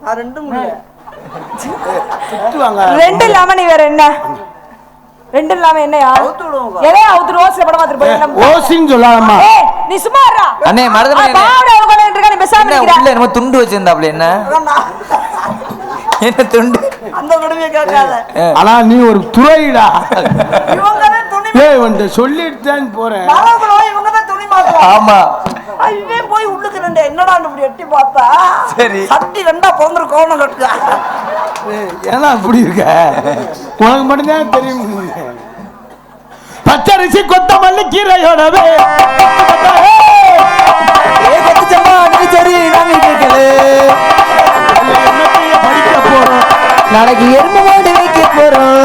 நான் ரெண்டும் இல்ல. திட்டுவாங்க. ரெண்டு இல்லாம நீ வேற என்ன? ரெண்டு இல்லாம என்னையா? எதே அவுத்து ரோஸ்ல படம் பார்த்துட்டு போய் ஓசின்னு சொல்லாதம்மா. ஏய் நீ சும்மா இருடா. அண்ணே மருதமணி பாவட உட்கார்ந்து இருக்க. நீ பேசாம நிக்கிற. உள்ள என்னமோ துண்டு வச்சிருந்தாப்ல. என்ன என்ன துண்டு? அந்த கொடுமையை கேட்காத. ஆனா நீ ஒரு துறைடா. இவங்க தான் துணி. ஏய் வந்து சொல்லிட்டு தான் போறேன். இவங்க தான் துணி மாத்துறாங்க. ஆமா ஐயே போய் உள்ளுக்கு ரெண்டு என்னடா இப்படி எட்டி பார்த்தா சரி சட்டி ரெண்டா பிறந்துரு கோணம் கட்டுதா. ஏன்னா அப்படி இருக்க உனக்கு மட்டும்தான் தெரியும். பச்சரிசி கொத்தமல்லி கீரையோடவே படிக்க போறோம். நாளைக்கு எறும்பு மாடு வைக்க போறோம்.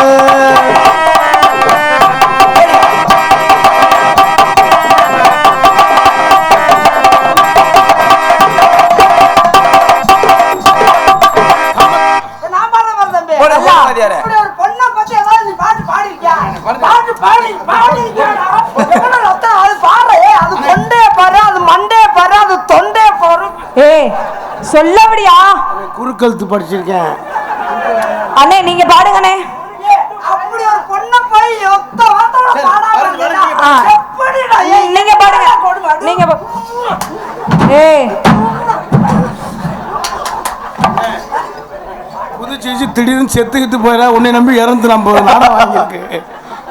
சொல்லபடியா குறுக்கழுத்து படிச்சிருக்கேன். அண்ணே நீங்க பாடுங்கண்ணே. அப்படி ஒரு பொண்ணை போய் ஒத்த வார்த்தையோட பாடாம எப்படிடா? நீங்க பாடுங்க. நீங்க ஏய் புதுச்சு திடீர்னு செத்துக்கிட்டு போயிடா உன்னை நம்பி இறந்து நம்ம நாடகம் வாங்கியிருக்கு.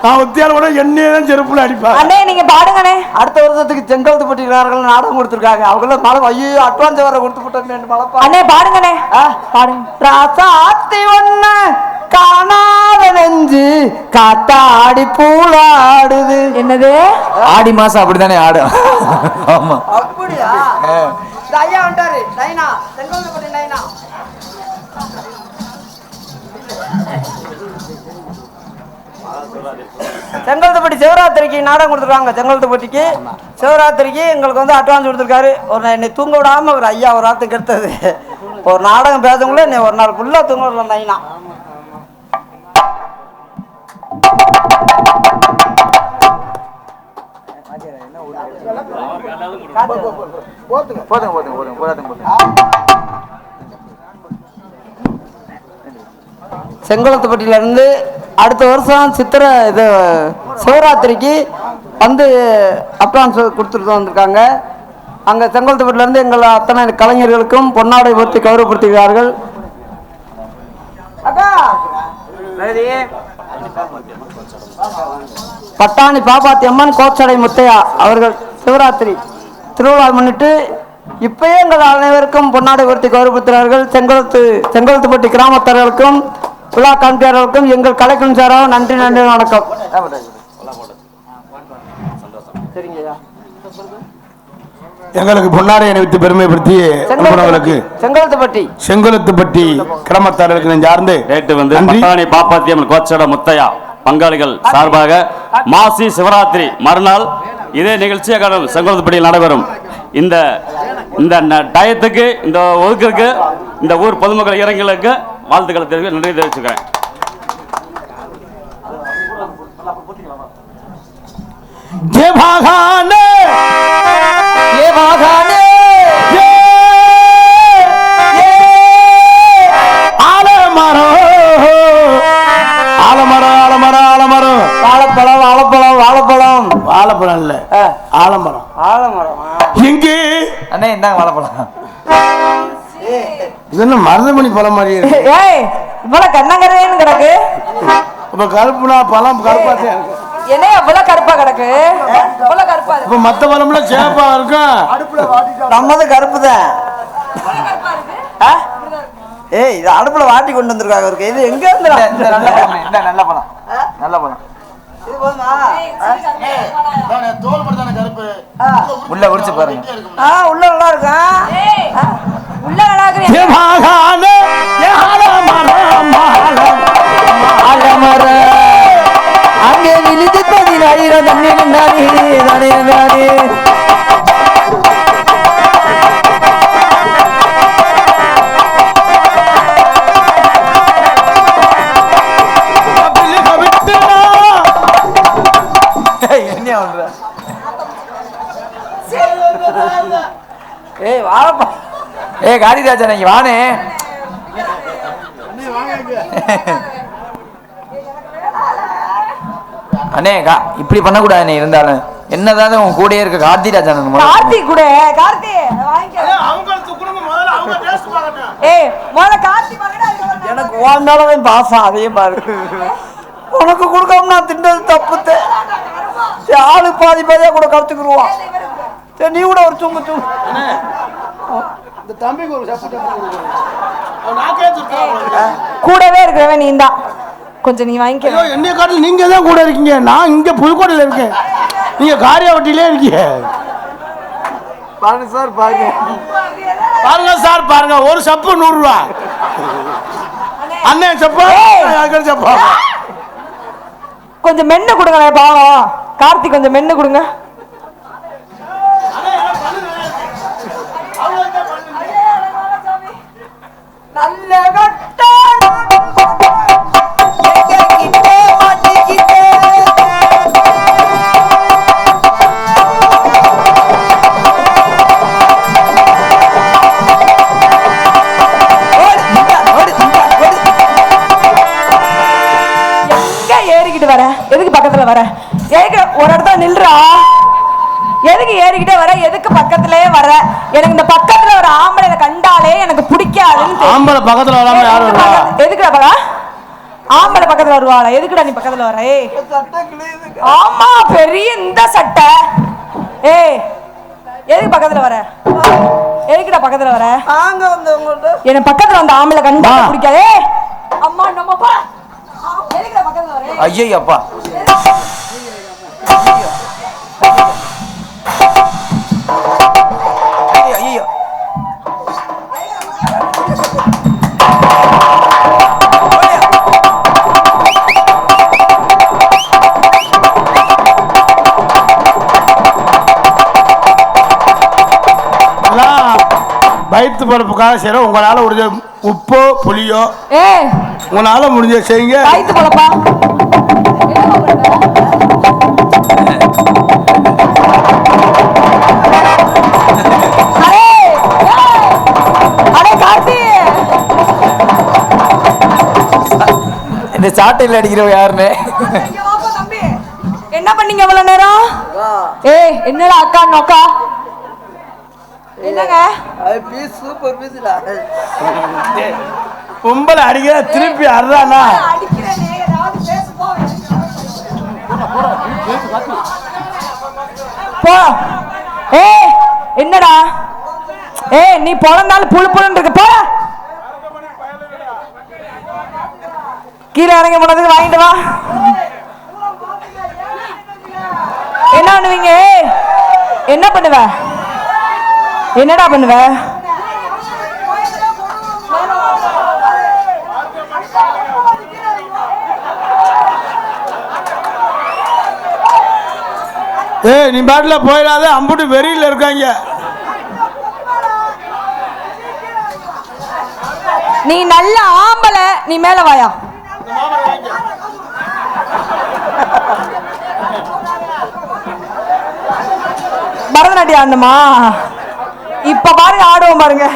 நான் ஒத்தியால கூட என்னையே தான் செருப்புல அடிப்பேன். அண்ணே நீங்க பாடுங்கண்ணே. அடுத்த வருஷத்துக்கு செங்கல்து பட்டியலாளர்கள் நாடகம் கொடுத்துருக்காங்க. அவங்கள மழை ஐயோ அட்வான்ஸ் வர கொடுத்து போட்டேன் மழைப்பா. அண்ணே பாடுங்கண்ணே. பாடுங்க. ராசாத்தி ஒண்ணு காணாத நெஞ்சு காத்தாடி பூலாடுது. என்னது? ஆடி மாசம் அப்படித்தானே ஆடும். ஆமா அப்படியா? ஐயா வந்துட்டாரு நைனா, செங்கல்பட்டு நைனா. செங்கல்பட்டு சிவராத்திரிக்கு நாடகம் கொடுத்துருக்காங்க. செங்கல்பட்டுக்கு சிவராத்திரிக்கு எங்களுக்கு வந்து அட்வான்ஸ் கொடுத்துருக்காரு. ஒரு என்னை தூங்க விடாம ஒரு ஐயா ஒரு ராத்துக்கு எடுத்தது. ஒரு நாடகம் பேசவங்களே என்னை ஒரு நாள் ஃபுல்லா தூங்க விடல நைனா. செங்கோலத்துப்பட்டியில இருந்து அடுத்த வருஷம் சித்திரை இது சிவராத்திரிக்கு வந்து அட்வான்ஸ் கொடுத்துட்டு வந்திருக்காங்க. அங்கே செங்கோலத்துப்பட்டில இருந்து எங்கள் அத்தனை கலைஞர்களுக்கும் பொன்னாடை போர்த்தி கௌரவப்படுத்துகிறார்கள். அக்கா பட்டாணி பாப்பாத்தி அம்மன் கோச்சடை முத்தையா அவர்கள் சிவராத்திரி திருவிழா முன்னிட்டு இப்பயே எங்கள் அனைவருக்கும் பொன்னாடை போர்த்தி கௌரவப்படுத்துகிறார்கள். செங்கோலத்துப்பட்டி கிராமத்தார்களுக்கும் விழா காண்பியாளர்களுக்கும் எங்கள் கலைக்கும் சாராக நன்றி நன்றி வணக்கம். சரிங்கய்யா. எங்களுக்கு பொன்னாடை அணிவித்து பெருமைப்படுத்தி செங்கோலத்துப்பட்டி கிராமத்தார்களுக்கு நெஞ்சார்ந்து நேற்று வந்து பட்டாணி பாப்பாத்தியம்மன் கோச்சட முத்தையா பங்காளிகள் சார்பாக மாசி சிவராத்திரி மறுநாள் இதே நிகழ்ச்சியாக செங்கோலத்துப்பட்டியில் நடைபெறும். இந்த டயத்துக்கு இந்த ஒதுக்குக்கு இந்த ஊர் பொதுமக்கள் இறங்களுக்கு வாழ்த்துக்களை தெரிவிக்க நன்றி தெரிவிச்சுக்கிறேன். வாழைப்பழம் இல்ல ஆலமரம். ஆலமரம் எங்கே அண்ணே இந்தாங்க வாழைப்பழம். இது என்ன மருதமணி பழம் மாதிரி இருக்கு? ஏய் இவ்வளவு கண்ணங்கரையன்னு கிடக்கு. இப்ப கருப்புனா பழம் கருப்பாத்தே இருக்கு. என்ன இவ்வளவு கருப்பா கிடக்கு? இவ்வளவு கருப்பா இப்ப மத்த பழம்ல சேப்பா இருக்கும். நம்மது கருப்பு தான். ஏய் இது அடுப்புல வாட்டி கொண்டு வந்திருக்காங்க இருக்கு. இது எங்க இருந்து நல்ல பழம் நல்ல பழம். இது போதுமா? தோல் மட்டும் தானே கருப்பு. உள்ள உரிச்சு பாருங்க. உள்ள நல்லா இருக்கா? உள்ள அழகு. அங்கே விழுந்து பதினாயிரம் ஏய் வாப்பா. ஏய் காளிராஜா நீங்க வானே. அண்ணே இப்படி பண்ணக்கூடாது. நீ இருந்தாலும் என்னதான் உன் கூடயே இருக்க கார்த்திராஜா கார்த்தி கூட கார்த்தி ஏய் முதல்ல கார்த்தி எனக்கு வாழ்ந்தாலும் பாசம் அதே மாதிரி உனக்கு கொடுக்காம நான் தின்றது தப்புத்து. ஆளு பாதி பாதியா கூட கருத்துக்குருவான். சரி நீ கூட ஒரு சும்மா இந்த தம்பிக்கு ஒரு கூடவே இருக்கிறவன் நீ தான். கொஞ்சம் நீ வாங்கிக்க. என்னைய காட்டில் நீங்க தான் கூட இருக்கீங்க. நான் இங்க புதுக்கோட்டையில இருக்கேன். நீங்க காரியாவட்டிலே இருக்கீங்க. பாருங்க சார் பாருங்க பாருங்க சார் பாருங்க. ஒரு சப்பு 100 ரூபா. அண்ணன் சப்பா சப்பா கொஞ்சம் மென்னு கொடுங்க பாவம். கார்த்தி கொஞ்சம் மென்னு கொடுங்க. நல்ல கட்ட ஏறிக்கிட்டு வர எதுக்கு பக்கத்துல வர? ஒரு இடத்துல நில்றா. எதுக்கு ஏறிக்கிட்டே வர? எதுக்கு பக்கத்துலயே வர? எனக்கு இந்த பக்கத்துல ஒரு ஆம்பளை கண்டாலே எனக்கு பிடிக்காதுன்னு. ஆம்பளை பக்கத்துல வராம யாரும் எதுக்குடா பகா? ஆம்பளை பக்கத்துல வருவாளா? எதுக்குடா நீ பக்கத்துல வர? ஏய் ஆமா பெரிய இந்த சட்டை. ஏய் எதுக்கு பக்கத்துல வர? எதுக்குடா பக்கத்துல வர? அங்க வந்து உங்கள்ட்ட என்ன பக்கத்துல வந்த ஆம்பளை கண்டா பிடிக்காது. ஏய் அம்மா நம்ம பா. எதுக்குடா பக்கத்துல வர? ஐயோ அப்பா ஐயோ வயிற்று பழப்புக்காக செய்யறோம். உங்களால முடிஞ்ச உப்போ புளியோ உங்களால முடிஞ்ச செய்யுங்க. வயிற்று பழப்பா இந்த சாட்டையில் அடிக்கிறவ யாருன்னு என்ன பண்ணீங்க இவ்வளவு நேரம்? ஏய் என்னடா அக்கா நோக்கா என்னங்க? பீஸ் சூப்பர் பீஸ்டா. பொம்பளை அடிக்கிற திருப்பி அறானா? போ. ஏய் என்னடா? ஏய் நீ பொழந்தாலும் புழு புழுன்னு இருக்கு. போ கீழே இறங்கி போனதுக்கு வாங்கிட்டு வா. என்ன பண்ணுவீங்க? என்ன பண்ணுவ? என்னடா பண்ணுவ? ஏய் நீ பாட்டுல போயிடாத, அம்புட்டு வெறியில இருக்காங்க. நீ நல்ல ஆம்பளை, நீ மேல வாயா. பரதநாட்டியம் ஆடணுமா? இப்ப பாருங்க ஆடுவோம் பாருங்க.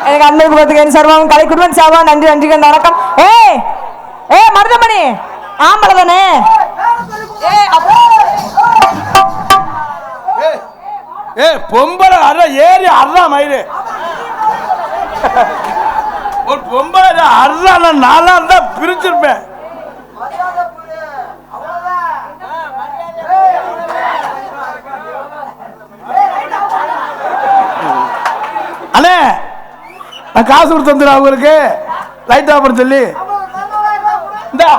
எனக்கு அன்பு பார்த்துக்க சர்வம் கலை குடும்பம் சாவா நன்றி நன்றி வணக்கம். ஏய் ஏய் மருதமணி ஆம்பளை தானே? ஏய் பொம்பளை அற ஏறி அறா மயிறு. ஒரு பொம்பளை அறா நாளா இருந்தா பிரிச்சிருப்பேன். அண்ணே நான் காசு கொடுத்து வந்துடுறேன் அவங்களுக்கு லைட் ஆஃப் பண்ண சொல்லி. இந்தா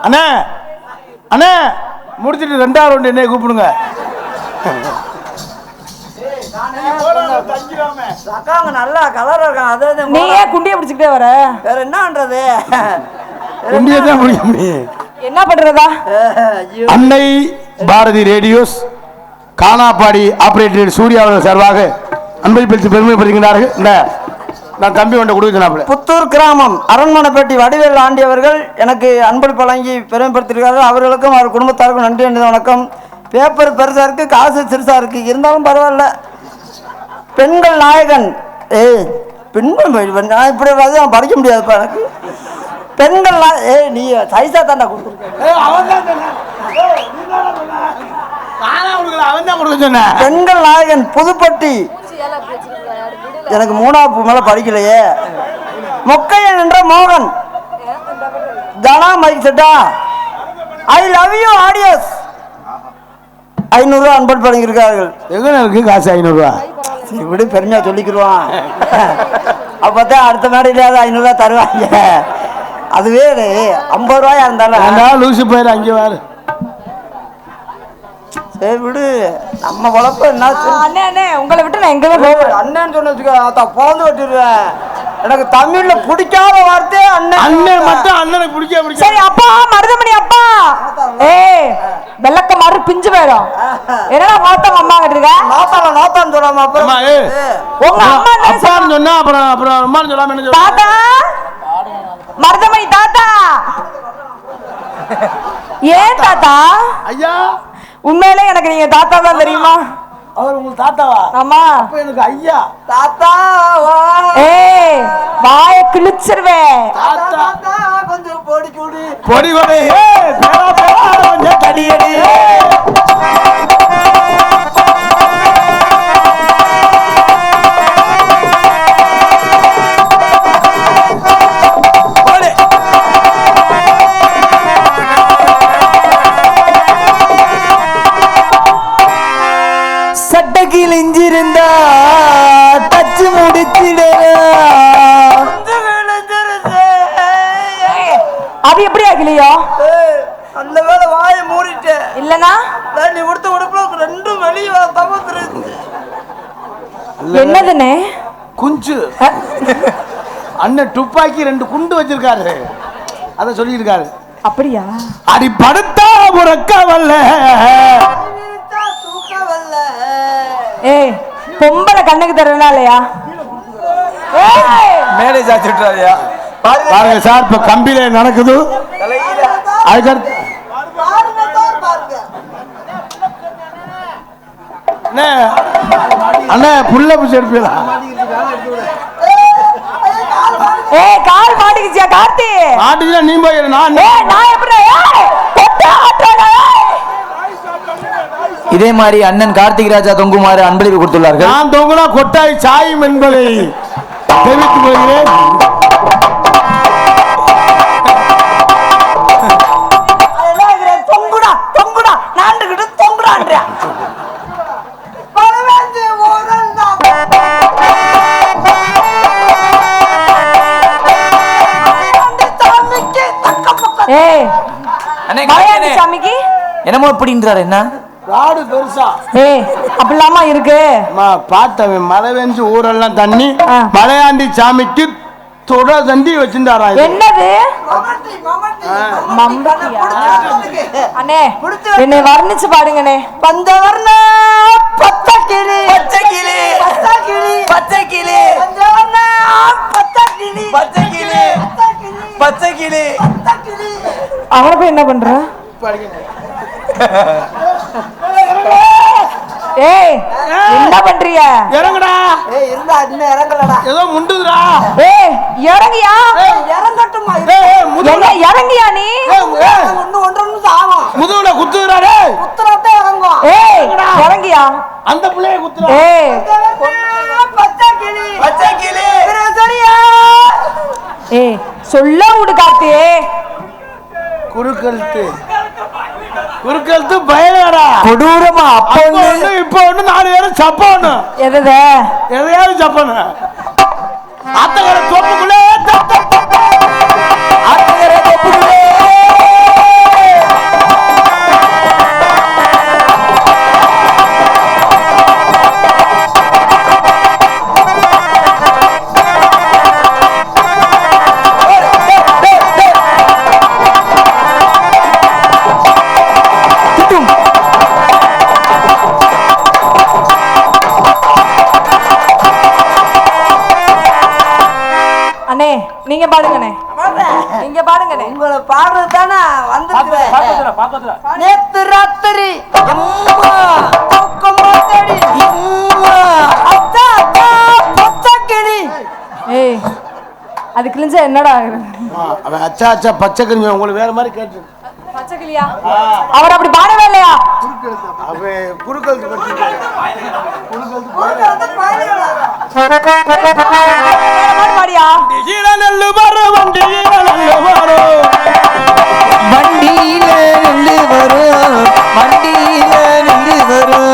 அண்ணே அண்ணே முடிச்சிட்டு 2வது ரவுண்டு என்னைய கூப்பிடுங்க. அக்காங்க நல்லா கலரா இருக்காங்க. அதே நீ ஏன் குண்டியை பிடிச்சிக்கிட்டே வர? வேற என்ன பண்றது? குண்டியை தான் முடிக்க முடியும். என்ன பண்றதா? அன்னை பாரதி ரேடியோஸ் கானாப்பாடி ஆபரேட்டர் சூர்யா அவர்கள் சார்பாக அன்பை பற்றி பெருமைப்படுத்துகிறார்கள். இந்த நான் தம்பி கொண்ட கொடுக்குறாப்புல. புத்தூர் கிராமம் அரண்மனைப்பட்டி வடிவேல் ஆண்டி அவர்கள் எனக்கு அன்பளிப்பு வழங்கி பெருமைப்படுத்தியிருக்கார்கள். அவர்களுக்கும் அவர் குடும்பத்தாருக்கும் நன்றி என்று வணக்கம். பேப்பர் பெருசா இருக்கு, காசு சிறுசா இருக்கு, இருந்தாலும் பரவாயில்ல. பெண்கள் நாயகன் பெண்கள் நான் இப்படி நான் படிக்க முடியாதுப்பா எனக்கு. பெண்கள் நீ சைஸா தாண்டா பெண்கள் நாயகன் புதுப்பட்டி. எனக்கு 3வது மேல படிக்கலையே. மொக்கையன் என்ற மோகன் தனா மைக் செட்டா ஐ லவ் யூ ஆடியஸ் 500 ரூபா அன்பளிப்பு வழங்கியிருக்கார்கள். எங்க இருக்கு காசு 500 ரூபா? இப்படி பெருமையா சொல்லிக்கிடுவான். அப்பதான் அடுத்த மேடையிலாவது 500 ரூபா தருவாங்க. அதுவே 50 ரூபாயா இருந்தாலும் லூசு போயிரு அங்கே வாரு. சரி விடு, நம்ம வளர்ப்ப என்ன. அண்ணே அண்ணே உங்களை விட்டு நான் எங்கவே போவேன். அண்ணன் சொன்ன வச்சுக்க பிறந்து வச்சிருவேன். எனக்கு தமிழ்ல பிடிக்காத வார்த்தை அண்ணன். அண்ணன் மட்டும் அண்ணனுக்கு பிடிக்க. சரி அப்பா மருதமணி அப்பா. ஏய் வெள்ளக்க மாறு பிஞ்சு போயிடும். என்னடா மாத்தம் அம்மா கிட்ட நாத்தால நாத்தான்னு சொல்லாம அப்புறம் உங்க அம்மா அப்பான்னு சொன்னா அப்புறம் அம்மான்னு சொல்லாம என்ன தாத்தா மருதமணி தாத்தா. ஏன் தாத்தா? ஐயா உண்மையிலே எனக்கு நீங்க தாத்தா தான் தெரியுமா? அவர் உங்களுக்கு தாத்தாவா? ஆமா. அப்ப எனக்கு ஐயா தாத்தா. ஏய் வாய கிழிச்சிருவேன். தாத்தா கொஞ்சம் பொடி குடி பொடி கொடி. கொஞ்சம் தடியடி. வெளியோ? அந்த வேலை வாயை மூடிட்டேன் இல்லனா நீ கொடுத்த உடுப்புல ரெண்டும் வெளியே தவிர்த்து. என்னதுனே? குஞ்சு. அண்ணன் துப்பாக்கி 2 குண்டு வச்சிருக்காரு, அத சொல்லியிருக்காரு. அப்படியா? அடி படுத்தா முறக்கவல்ல. ஏய், பொம்பளை கண்ணுக்கு தெரியல இல்லையா? மேலே சாச்சு விட்டுறாரியா? பாருங்க சார், இப்ப கம்பியில நடக்குது. அதுக்கடுத்து அண்ணா புள்ள பூச்சி எடுப்பீங்களா? ஏய், கால் மாட்டிக்கிச்சியா கார்த்தி? மாட்டுச்சுன்னா நீ போய் நான் எப்படி இதே மாதிரி அண்ணன் கார்த்திக் ராஜா தொங்குமாறு அன்பளிப்பு கொடுத்துள்ளார்கள். நான் தொங்குனா கொட்டாய் சாயும் என்பதை தெரிவித்துக் கொள்கிறேன். தொங்குடா தொங்குடா நாண்டுகிட்டு தொங்குடான்றியா? ஏய், அண்ணே, மலையாண்டி சாமிக்கு என்னமோ இப்படின்றாரு என்ன? ராடு பெருசா. ஏய், அப்படிலாமா இருக்கு? பார்த்தவன் மழை வெஞ்சு ஊரெல்லாம் தண்ணி. ஆ. மலையாண்டி சாமிக்கு தொட தண்டி வச்சிருந்தாரா? என்னது? மம்பட்டியா? அண்ணே, என்னை வர்ணிச்சு பாடுங்கண்ணே. பஞ்சவர்ண பச்சை கிளி பச்சை கிளி பச்சை கிளி பச்சை கிளி பஞ்சவர்ண பச்சை கிளி பச்சை கிளி பச்சை கிளி. அவனை போய் என்ன பண்ற? ஏய், என்ன பண்றீங்க? இறங்குடா. இருந்தா இன்னும் இறங்கலடா. ஏதோ முண்டுதுடா. ஏய், இறங்கியா? இறங்கட்டுமா? என்ன இறங்கியா நீ? ஒண்ணு ஒன்று ஆகும். முதுகுல குத்துறாரு. உத்தரத்தை இறங்கும். ஏய், இறங்கியா? அந்த பிள்ளைய குத்துறா. ஏய், பச்சை கிளி பச்சை கிளி. சரியா? ஏய், சொல்ல விடு கார்த்தி. குறுக்கழுத்து குறுக்கழுத்து பயனாடா. கொடூரமா அப்ப அப்ப ஒண்ணு, இப்ப ஒண்ணு, 4 பேரும் சப்பானு. எது? எதையாவது சப்பானு. அத்தகர தோப்புக்குள்ளே ஆத்துக்கரை தொப்புக்குள்ளே. அண்ணே, நீங்க பாடுங்கண்ணே. நீங்க பாடுங்கண்ணே. உங்களை பாடுறது தானே வந்துருக்குறேன். நேத்து ராத்திரி எம்மா தூக்கம் போட்டடி எம்மா அத்தா அத்தா பச்சை கிளி. ஏய், அது கிழிஞ்சா என்னடா? அவன் அச்சா அச்சா பச்சை கிழமை உங்களுக்கு வேற மாதிரி கேட்டு. பச்சை கிளியா? அவர் அப்படி பாடவே இல்லையா? அவன் குறுக்கழுத்து படிச்சிருக்கான். பாடியா? நெல்லு வரும் வண்டியில நெல்லு வரும். வண்டியில நின்று வரும் வண்டியில நின்று வரும்.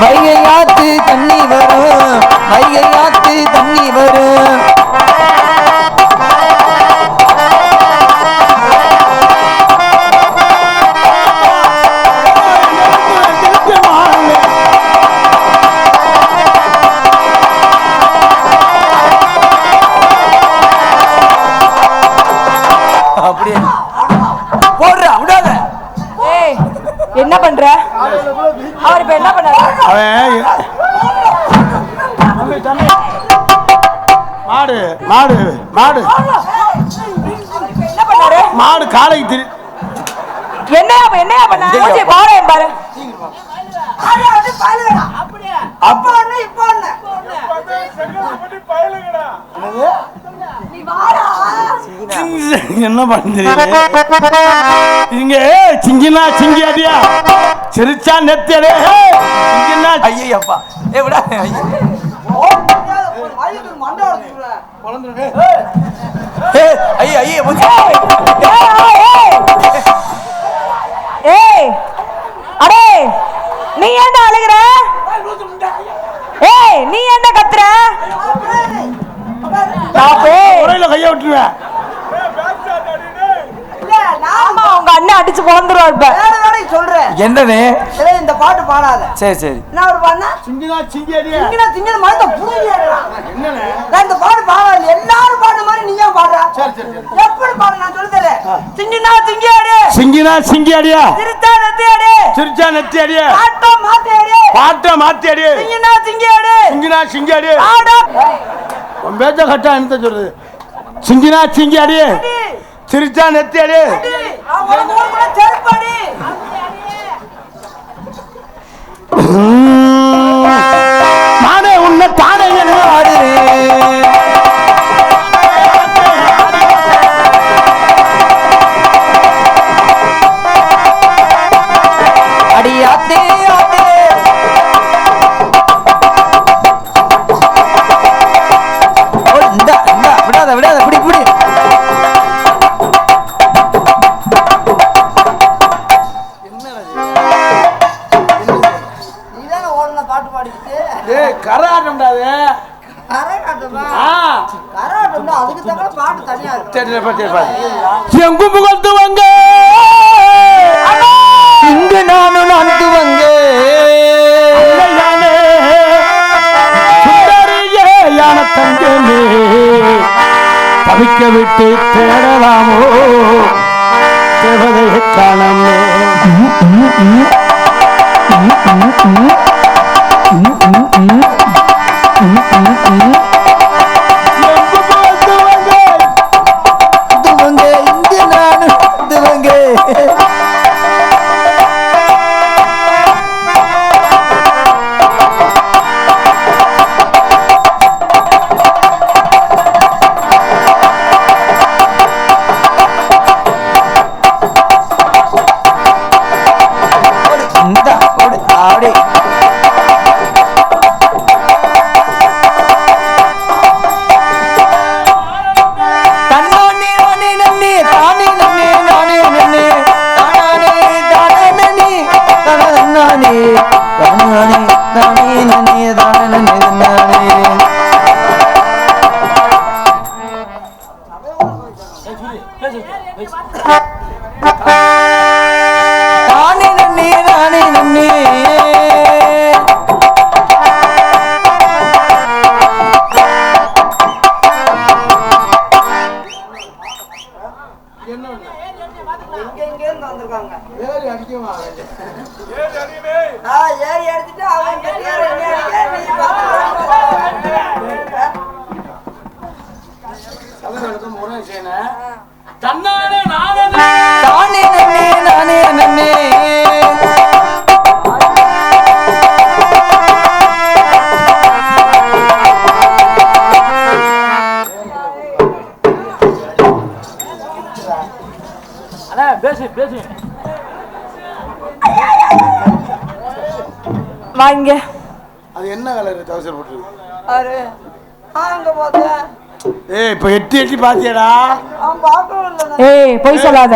வைகை ஆத்து தண்ணி வரும் வைகை ஆத்து தண்ணி வரும். அப்படியே போடுற விடாத. ஏய், என்ன பண்ற? அவர் இப்ப என்ன பண்ணாரு? அவன் மாடு மாடு மாடு என்ன பண்ணாரு? மாடு காலைக்கு திரு. என்னையா பண்ண? மூஞ்சி பாரு பாரு. அப்ப ஒண்ணு இப்ப ஒண்ணு என்ன பண்ணுறீங்க இங்க? சிங்கினா சிங்கியாடியா சிரிச்சா நெத்தியடே. சிங்கினா ஐயப்பா ஏ விடா. மண்டை ஐயா ஏய் அடே நீ என்ன அழுகுற? ஏய் நீ என்ன கத்துற? கைய விட்டுருவேன். ஆமா உங்க அண்ணன் அடிச்சு போந்துருவாரு இப்ப. சொல்றேன் என்னன்னு இந்த பாட்டு பாடாத. சரி சரி என்ன ஒரு பாடுனா சிங்கினா சிங்கடி சிங்கினா சிங்கின மாதிரி புரியல. என்னண்ணே? நான் இந்த பாட்டு பாடாத. எல்லாரும் பாடுற மாதிரி நீ ஏன் பாடுற? சரி சரி சரி. எப்படி பாடு நான் சொல்லி தரேன். சிங்கினா சிங்கியாடி சிங்கினா சிங்கியடியா சிரிச்சா நெத்தியாடி சிரிச்சா நெத்தி அடியா பாட்டா மாத்தியாடி பாட்டை மாத்தி அடி சிங்கினா சிங்கியாடி சிங்கினா சிங்கடி பாடா உன் பேச்ச கட்டா என்ன சொல்றது? சிங்கினா சிங்கடி சிரிச்சா நெத்தி அடி அவன் கூட செருப்பாடி நானே உன்னை தானே என்ன ஆடுறேன். அடியாத்தே ஆத்தே இந்த விடாத விடாத பிடி பிடி நீதானே ஓடுன பாட்டு பாடிட்டு ஏய் கரகாட்டம்டா அது. கரகாட்டமா ஆ கரகாட்டம்னா அதுக்கு தக்க பாட்டு தனியா இருக்கு. சரி சரி சரி. எங்கு முகத்துவங்க இங்கு நானும் நான்கு வங்க சுந்தரியே யான தங்கமே தவிக்க விட்டு தேடலாமோ தேவதையை காணமே. துவங்க இங்கு நானும் துவங்க அப்படி தன்னே நன்னே நன்னே தானே நன்னே நானே நன்னே தானே தானே நன்னே தானே தானே தானே நன்னே தானே நன்னே தானே தானே நன்னே நானே நன்னே இங்க இருந்து வந்திருக்காங்க. ஏறி அடிக்குமா? ஏறி அடிச்சுட்டு அவங்க ஏறி அடிக்க நீ பாத்து சகோதரர்களுக்கு முறை செய்யணும். தன்னானே நானே தானே நன்னே நானே நன்னே வாங்க. அது என்ன கலர் தவசர் போட்டுருக்கு? பாரு அங்க போதேன் ஏய் இப்ப எட்டி எட்டி பாத்தியடா? அவன் பார்க்கவே இல்லை. ஏய் பொய் சொல்லாத.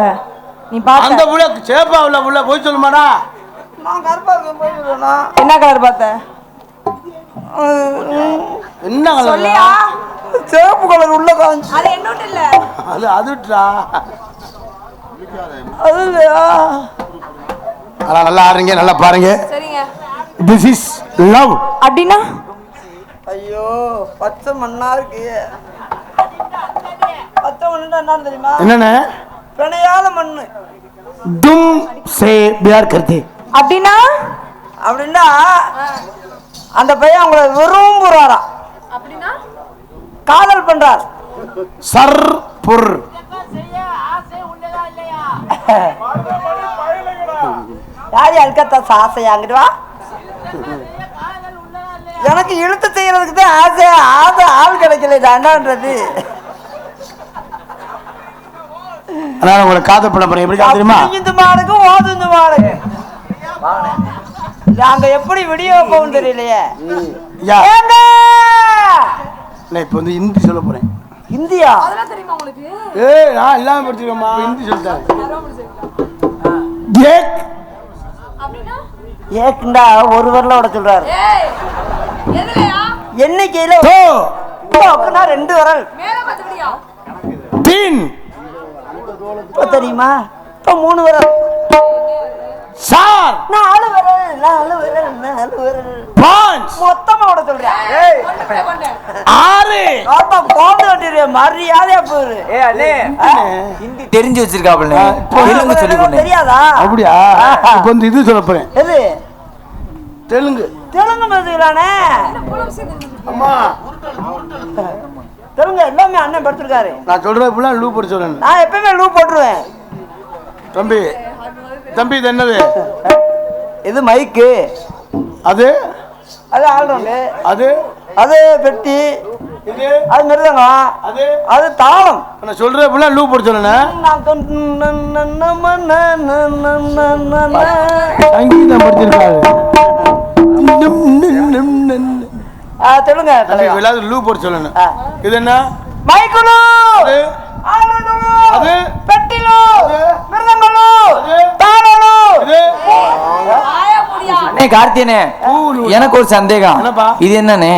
நீ அந்த பார்த்த புள்ள சேப்பா உள்ள புள்ள போய் சொல்லுமாடா? நான் கருப்பாக்க போயிடுவேனா? என்ன கலர் பார்த்த? என்ன கலர்? சொல்லியா? சிவப்பு கலர் உள்ள காஞ்சி. அது என்னோட இல்ல. அதுடா. அது இல்லையா? அதான் நல்லா ஆடுறீங்க, நல்லா பாருங்க. சரிங்க. This is love. அப்படின்னா ஐயோ பச்சை மண்ணா இருக்கு. பச்சை மண்ணுன்னா என்னன்னு தெரியுமா? என்னன்னு? பிணையாத மண்ணு. தும் சே பியார் கர்த்தே. அப்படின்னா அப்படின்னா அந்த பையன் அவங்கள விரும்புறாராம். அப்படின்னா காதல் பண்றார். சர் புர். யார் அழுக்கத்தா ஆசை அங்கிட்டு வா. எனக்கு இழுத்து செய்யறதுக்கு தான் ஆசை. ஆசை ஆள் கிடைக்கல. என்னன்றது அதனால உங்களை காதல் பண்ண போறேன். எப்படி தெரியுமா? இந்த மாடுக்கு ஓதுந்து மாடுக்கு நாங்க எப்படி விடியோ போகும் தெரியலையே. யா ஏங்க இல்ல இப்ப வந்து ஹிந்தி சொல்ல போறேன். இந்தியா அதெல்லாம் தெரியுமா உங்களுக்கு? ஏய் நான் இல்லாம படிச்சிருக்கேம்மா ஹிந்தி சொல்லிட்டேன் ஏக் அப்படின்னா ஏக்குண்டா ஒரு வரல விட சொல்றாரு. ஏய் எதுலயா? எண்ணிக்கையில தோ ஓக்குனா 2 வரல். மேல பாத்துக்கிறியா? தீன் இப்போ தெரியுமா? இப்போ 3 வரல். சார் 4 வரல் 4 வரல் 4 வரல். பாஞ்ச் மொத்தமா விட சொல்றேன். கொண்டு ஆறு ஆத்தா போந்து கட்டிரு மரியாதையா போயிரு. ஹிந்தி தெரிஞ்சு வச்சிருக்காப்ல தெலுங்கு சொல்லி கொண்டு தெரியாதா? அப்படியா இப்போ வந்து இது சொல்ல போறேன் எது? தெலுங்கு தெலுங்கு பேசுகிறானே. அம்மா தெலுங்கு எல்லாமே அண்ணன் படுத்திருக்காரு. நான் சொல்ற இப்பெல்லாம் லூ போட்டு சொல்றேன் நான் எப்பவுமே லூ போட்டுருவேன். தம்பி தம்பி இது என்னது இது மைக்கு, அது அது ஆல்ரவுண்டு, அது அது பெட்டி, இது அது மிருதங்கம், அது அது தாளம். நான் சொல்ற இப்பெல்லாம் லூ போட்டு சொல்றேன் சங்கீதம் படிச்சிருக்காரு தெலுங்க தம்பி எல்லாரும் லூ போட்டு சொல்லணும் இது என்ன மைக்குலு, அது அது பெட்டிலு, அது மிருதங்கலு, அது தாளலு. இது ஆயா முடியா? அண்ணே கார்த்தியனே எனக்கு ஒரு சந்தேகம். என்னப்பா? இது என்னண்ணே?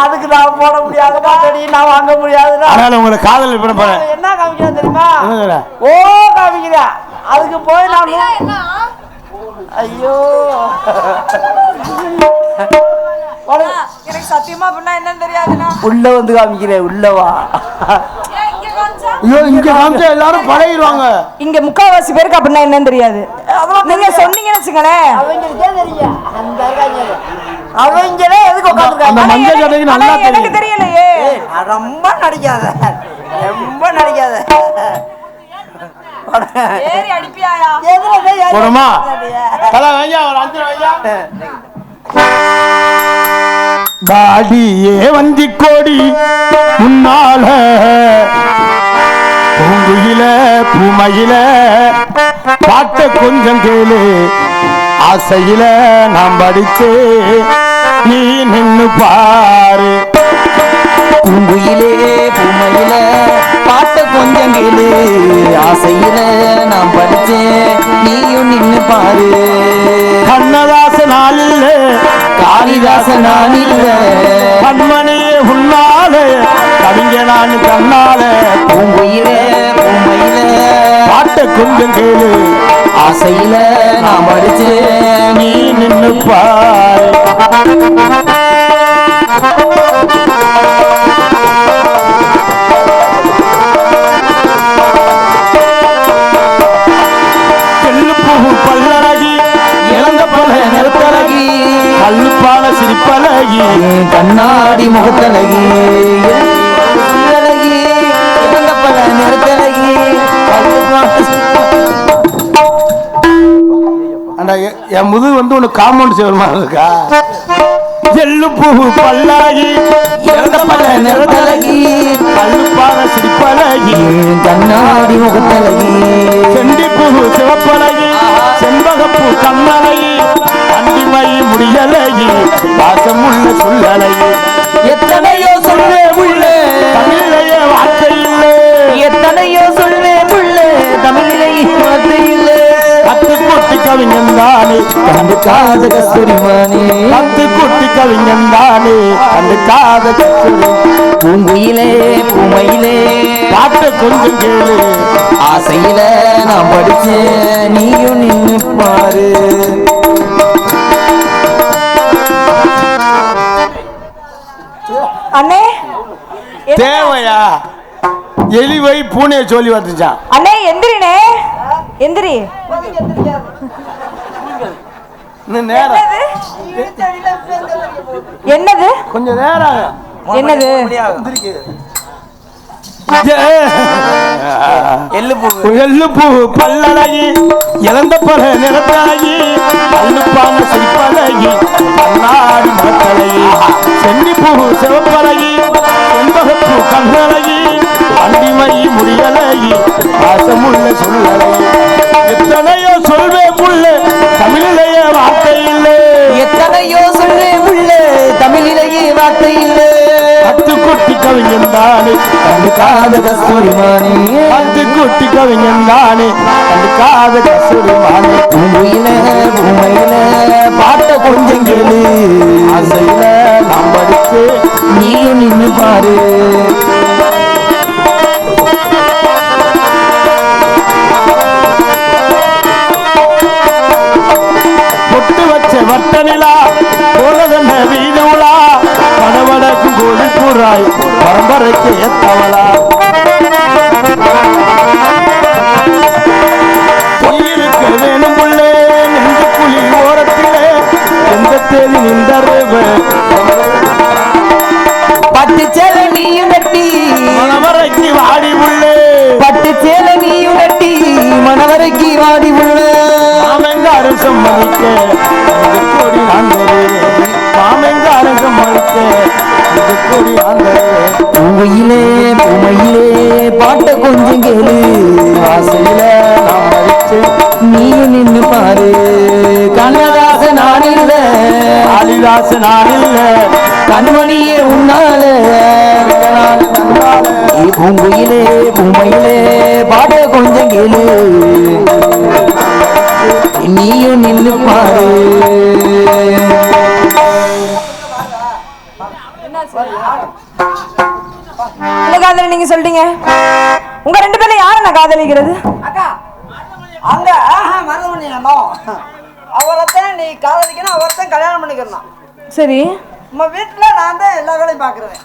அதுக்கு நான் போட முடியாது பாத்தடி, நான் வாங்க முடியாதுடா. அதனால உங்களை காதல் பண்ண போறேன் என்ன காமிக்கிறேன் தெரியுமா? என்ன சொல்ற? ஓ காமிக்கிறேன். அதுக்கு போய் நான் என்ன? ஐயோ எனக்கு சத்தியமா அப்படின்னா என்னன்னு தெரியாதுண்ணா. உள்ள வந்து காமிக்கிறேன். உள்ளவா ஏன் இங்க காமிச்சா? ஐயோ இங்க காமிச்சா எல்லாரும் பழகிடுவாங்க இங்க முக்காவாசி பேருக்கு அப்படின்னா என்னன்னு தெரியாது. நீங்க சொன்னீங்கன்னு வச்சுங்களேன். அவங்களுக்கே தெரியும். அந்த அவங்களே எதுக்கு அந்த உட்காந்துருக்காங்க? மஞ்சள் சட்டைக்கு நல்லா எனக்கு தெரியும் தெரியலையே. ரொம்ப நடிக்காத, ரொம்ப நடிக்காத. ஏறி அடிப்பியாயா? போடுமா தலை வையா ஒரு 5 வையா பாடியே வந்தி கோடி முன்னால பூங்குயில பூமையில பாட்ட கொஞ்சம் கேளு ஆசையில நாம் படிச்சே நீ நின்னு பாரு பூங்குயிலே பூமையில பாட்ட கொஞ்சம் கேளு ஆசையில நான் படிச்சேன் நீயும் நின்னு பாரு. கண்ணதாச நாளில்ல காளிதாச நான் இல்ல கண்மணியே உன்னால கவிஞ நான் கண்ணால பூங்குயிலே பூமையில பாட்ட கொஞ்சம் கேளு ஆசையில நான் படிச்சேன் நீ நின்னு பாரு செல்லுப்பூ பல்லழகி இளந்த பல நெருப்பழகி கல்லுப்பான சிரிப்பழகி கண்ணாடி முகத்தழகி அழகி இறந்த பல நிறத்தழகி அண்டா என் முதுகு வந்து உனக்கு காம்பவுண்ட் சேவர் மாதிரி இருக்கா செல்லுப்பூ பல்லாகி இறந்த பல நிறத்தழகி கல்லுப்பான சிரிப்பழகி கண்ணாடி முகத்தழகி செண்டிப்பூ சிவப்பழகி செண்பகப்பூ கண்ணழகி அண்டிமை முடியலகி பாசமுள்ள சொல்லழகி எத்தனையோ சொல்லே உள்ளே தமிழையே வார்த்தை இல்லை எத்தனையோ சொல்லே உள்ளே தமிழிலே வார்த்தை இல்லை கத்து கொட்டி கவிஞன் தானே கண்டு காத கஸ்தூரிமானே கத்து கொட்டி கவிஞன் தானே கண்டு காத கஸ்தூரி பூங்குயிலே பூமையிலே பாட்ட கொஞ்சம் கேளு ஆசையில நான் படிச்சேன் நீயும் நின்னு பாரு. அண்ணே என்ன- தேவையா எலிவை பூனையை சொல்லி வந்துச்சான் அண்ணே எந்திரினே எந்திரி. இன்னும் நேரம் என்னது கொஞ்சம் நேரம் என்னது? எள்ளுப்பூ பல்லழகி இறந்த பல நிறப்பழகி கல்லுப்பான சிரிப்பழகி கண்ணாடி மரத்தழகி சென்னிப்பூ சிவப்பழகி செண்பகப்பூ கண்ணழகி அண்டிமை முடியலகி பாசமுள்ள சொல்லழகி எத்தனையோ சொல்வே புள்ள தமிழிலேயே வார்த்தை இல்லை எத்தனையோ சொல்லே உள்ளே தமிழிலேயே வார்த்தை இல்லை கத்து கண்டுக்காத கஸ்தூரி மானே அது குட்டி கவிஞன் தானே கண்டுக்காத கஸ்தூரி மானே பூமியில பூமையில பாட்ட கொஞ்சம் கேளு ஆசையில நாம் படிச்சு நீயும் நின்னு பாரு பொட்டு வச்ச வட்ட நிலா போலதென்ன வீணூலா படவடக்கும் கோழி கூறாய் பரம்பரைக்கு ஏத்தவளா உயிருக்கு வேணும் புள்ளே நெஞ்சு புலி ஓரத்திலே எந்த தேதி நின்றருவ பட்டு சேலை நீயும் கட்டி மணவரைக்கு வாடி உள்ளே பட்டு சேலை நீயும் கட்டி மணவரைக்கு வாடி உள்ள மாமெங்காரும் சம்மதிக்க இது கோடி நான் தருவேன் மாமெங்காரும் சம்மதிக்க இது கோடி நான் தருவேன் பூமையிலே பூமையிலே பாட்ட கொஞ்சம் கேளு ஆசையில நாம் மதிச்சு நீயும் நின்னு பாரு கண்ணதாச நான் இல்ல காளிதாச நான் இல்ல கண்மணியே உன்னால பூங்குயிலே பூமையிலே பாட்ட கொஞ்சம் கேளு நீயும் நின்னு பாரு இந்த காதலை நீங்க சொல்லிட்டீங்க. உங்க ரெண்டு பேர்ல யாரை நான் காதலிக்கிறது? அக்கா அங்க மருதமணி அவரைத்தான் நீ காதலிக்கணும், அவரைத்தான் கல்யாணம் பண்ணிக்கணும். சரி, நம்ம வீட்டுல நான் தான் எல்லா வேலையும் பாக்குறேன்.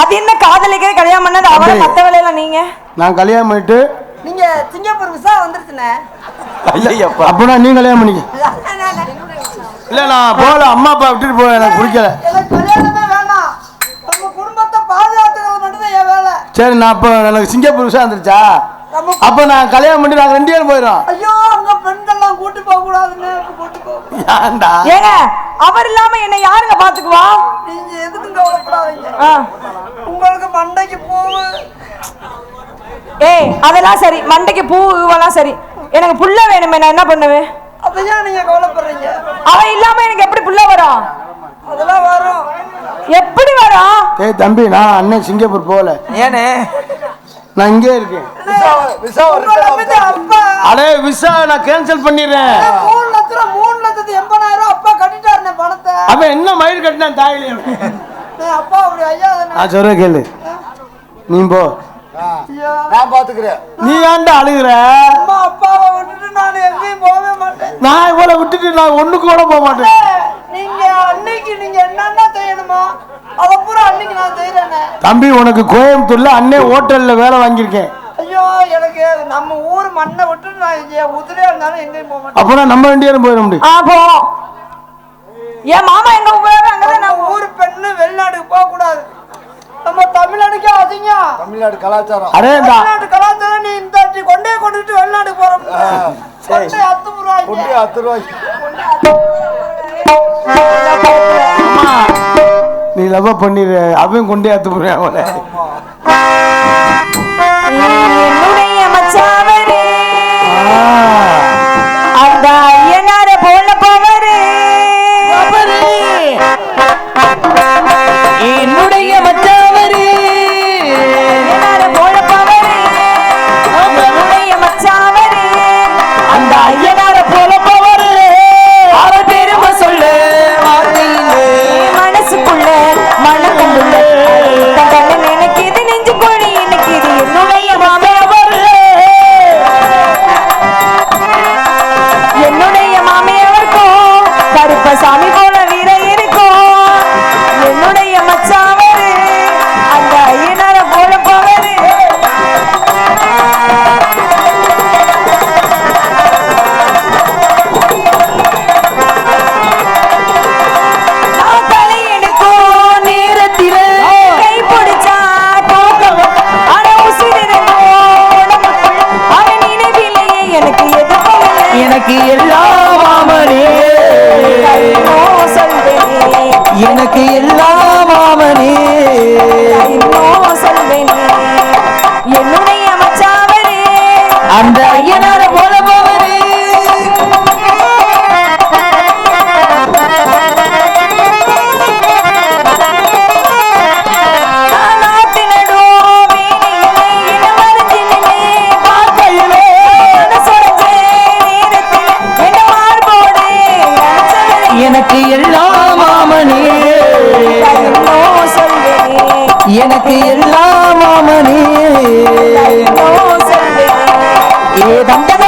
அது என்ன காதலிக்கிற கல்யாணம் பண்ணது அவரை, மத்த வேலையெல்லாம் நீங்க? நான் கல்யாணம் பண்ணிட்டு நீங்க சிங்கப்பூர் விசா வந்துருச்சுண்ணே. அப்பனா நீ கல்யாணம் பண்ணிக்க. இல்ல நான் போகல, அம்மா அப்பா விட்டுட்டு போக எனக்கு பிடிக்கல. எனக்கு கல்யாணமே வேணாம், நம்ம குடும்பத்தை பாதுகாத்துக்கிறது மட்டும்தான் என் வேலை. சரி நான் அப்ப எனக்கு சிங்கப்பூர் விஷயம் வந்துருச்சா, நம்ம அப்ப நான் கல்யாணம் பண்ணி நாங்க 2 பேரும் போயிடும். ஐயோ அங்க பெண்கள்லாம் கூட்டி போக கூடாதுன்னு கூட்டி போக. ஏன்டா ஏங்க அவர் இல்லாம என்ன யாருங்க பாத்துக்குவா? நீங்க எதுக்கும் கவலைப்படாதீங்க, ஆ. உங்களுக்கு மண்டைக்கு பூவு. ஏய் அதெல்லாம் சரி, மண்டைக்கு பூ இவெல்லாம் சரி, எனக்கு புள்ள வேணுமே, நான் என்ன பண்ணுவேன்? அதையும் நீங்க கவலைப்படுறீங்க. அவ இல்லாம எனக்கு எப்படி புள்ள வரும்? அதெல்லாம் வரும். எப்படி வரும்? ஏய் தம்பி, நான் அண்ணன் சிங்கப்பூர் போகல, ஏனே நான் இங்கே இருக்கேன். உங்களை நம்பிட்டு அப்பா அடே விசா நான் கேன்சல் பண்ணிடுறேன். 3,80,000 அப்பா கட்டிட்டாருண்ணே பணத்தை. அவன் என்ன மயில் கட்டினான் தாயிலே. அப்பா அப்படி ஐயா தானே. நான் சொல்ற கேளு, நீ போ, நான் பாத்துக்கிறேன். நீ ஏன்டா அழுகுற? அம்மா அப்பாவை விட்டுட்டு நான் எங்கேயும் போகவே மாட்டேன். நான் இவளை விட்டுட்டு நான் ஒண்ணுக்கு கூட போக மாட்டேன். நீங்க அன்னைக்கு நீங்க என்னென்ன செய்யணுமோ அதை பூரா அன்னைக்கு நான் செய்யறேனே. தம்பி உனக்கு கோயம்புத்தூர்ல அண்ணே ஹோட்டல்ல வேலை வாங்கியிருக்கேன். ஐயோ எனக்கு நம்ம ஊர் மண்ணை விட்டுட்டு நான் இங்க உதிரியா இருந்தாலும் எங்கேயும் போக மாட்டேன். அப்பனா நம்ம 2 பேரும் போயிட முடியும். போ. என் மாமா எங்க போறாரு அங்கதான் நான் நம்ம ஊர் பெண்ணு வெளிநாட்டுக்கு போக கூடாது. நம்ம தமிழ்நாடுக்கே அதிங்க. தமிழ்நாடு கலாச்சாரம். அடே வெளிநாட்டு கலாச்சாரம் நீ இந்த கொண்டுட்டு வெளிநாட்டுக்கு போறோம். கொண்டே 10 ரூபாய்க்கு. கொண்டு 10 ரூபாய்க்கு. அம்மா, நீ லவ் பண்ணிரு, அவன் கொண்டே அத்து போறேன் அவளை. என்னுடைய மச்சாவரே அந்த ஐயனார போல போவரே, என்னுடைய மச்சாவரே ஐயனார போல போவரே, என்னுடைய மச்சாவரே அந்த ஐயனார போல போவரே, அவர் பெருமை சொல்ல வார்த்தையிலே மனசுக்குள்ள மனக்குள்ள எனக்கு இது நெஞ்சு கோழி, எனக்கு இது என்னுடைய மாமியாவரே, என்னுடைய மாமியாருக்கும் கருப்பசாமி போல வீர இருக்கும், என்னுடைய மச்சாவரே அந்த ஐயனார போல போவரே. நான் தலையெடுக்கும் நேரத்திலே கை பிடிச்சா போகவும், ஆனா உசிரிரங்கும் நமக்குள்ள அவன் நினைவிலேயே எனக்கு எதுவும் இல்லை. எனக்கு எல்லாம் மாமனே இன்னும் சொல்வேனே, எனக்கு எல்லாம் மாமனே இன்னும் சொல்வேனே, என்னுடைய மச்சாவரே அந்த ஐயனார போல போவரே. நான் எனக்கு எல்லாம் மாமனே எனக்கு எல்லாம் மாமனே ஏ தண்டன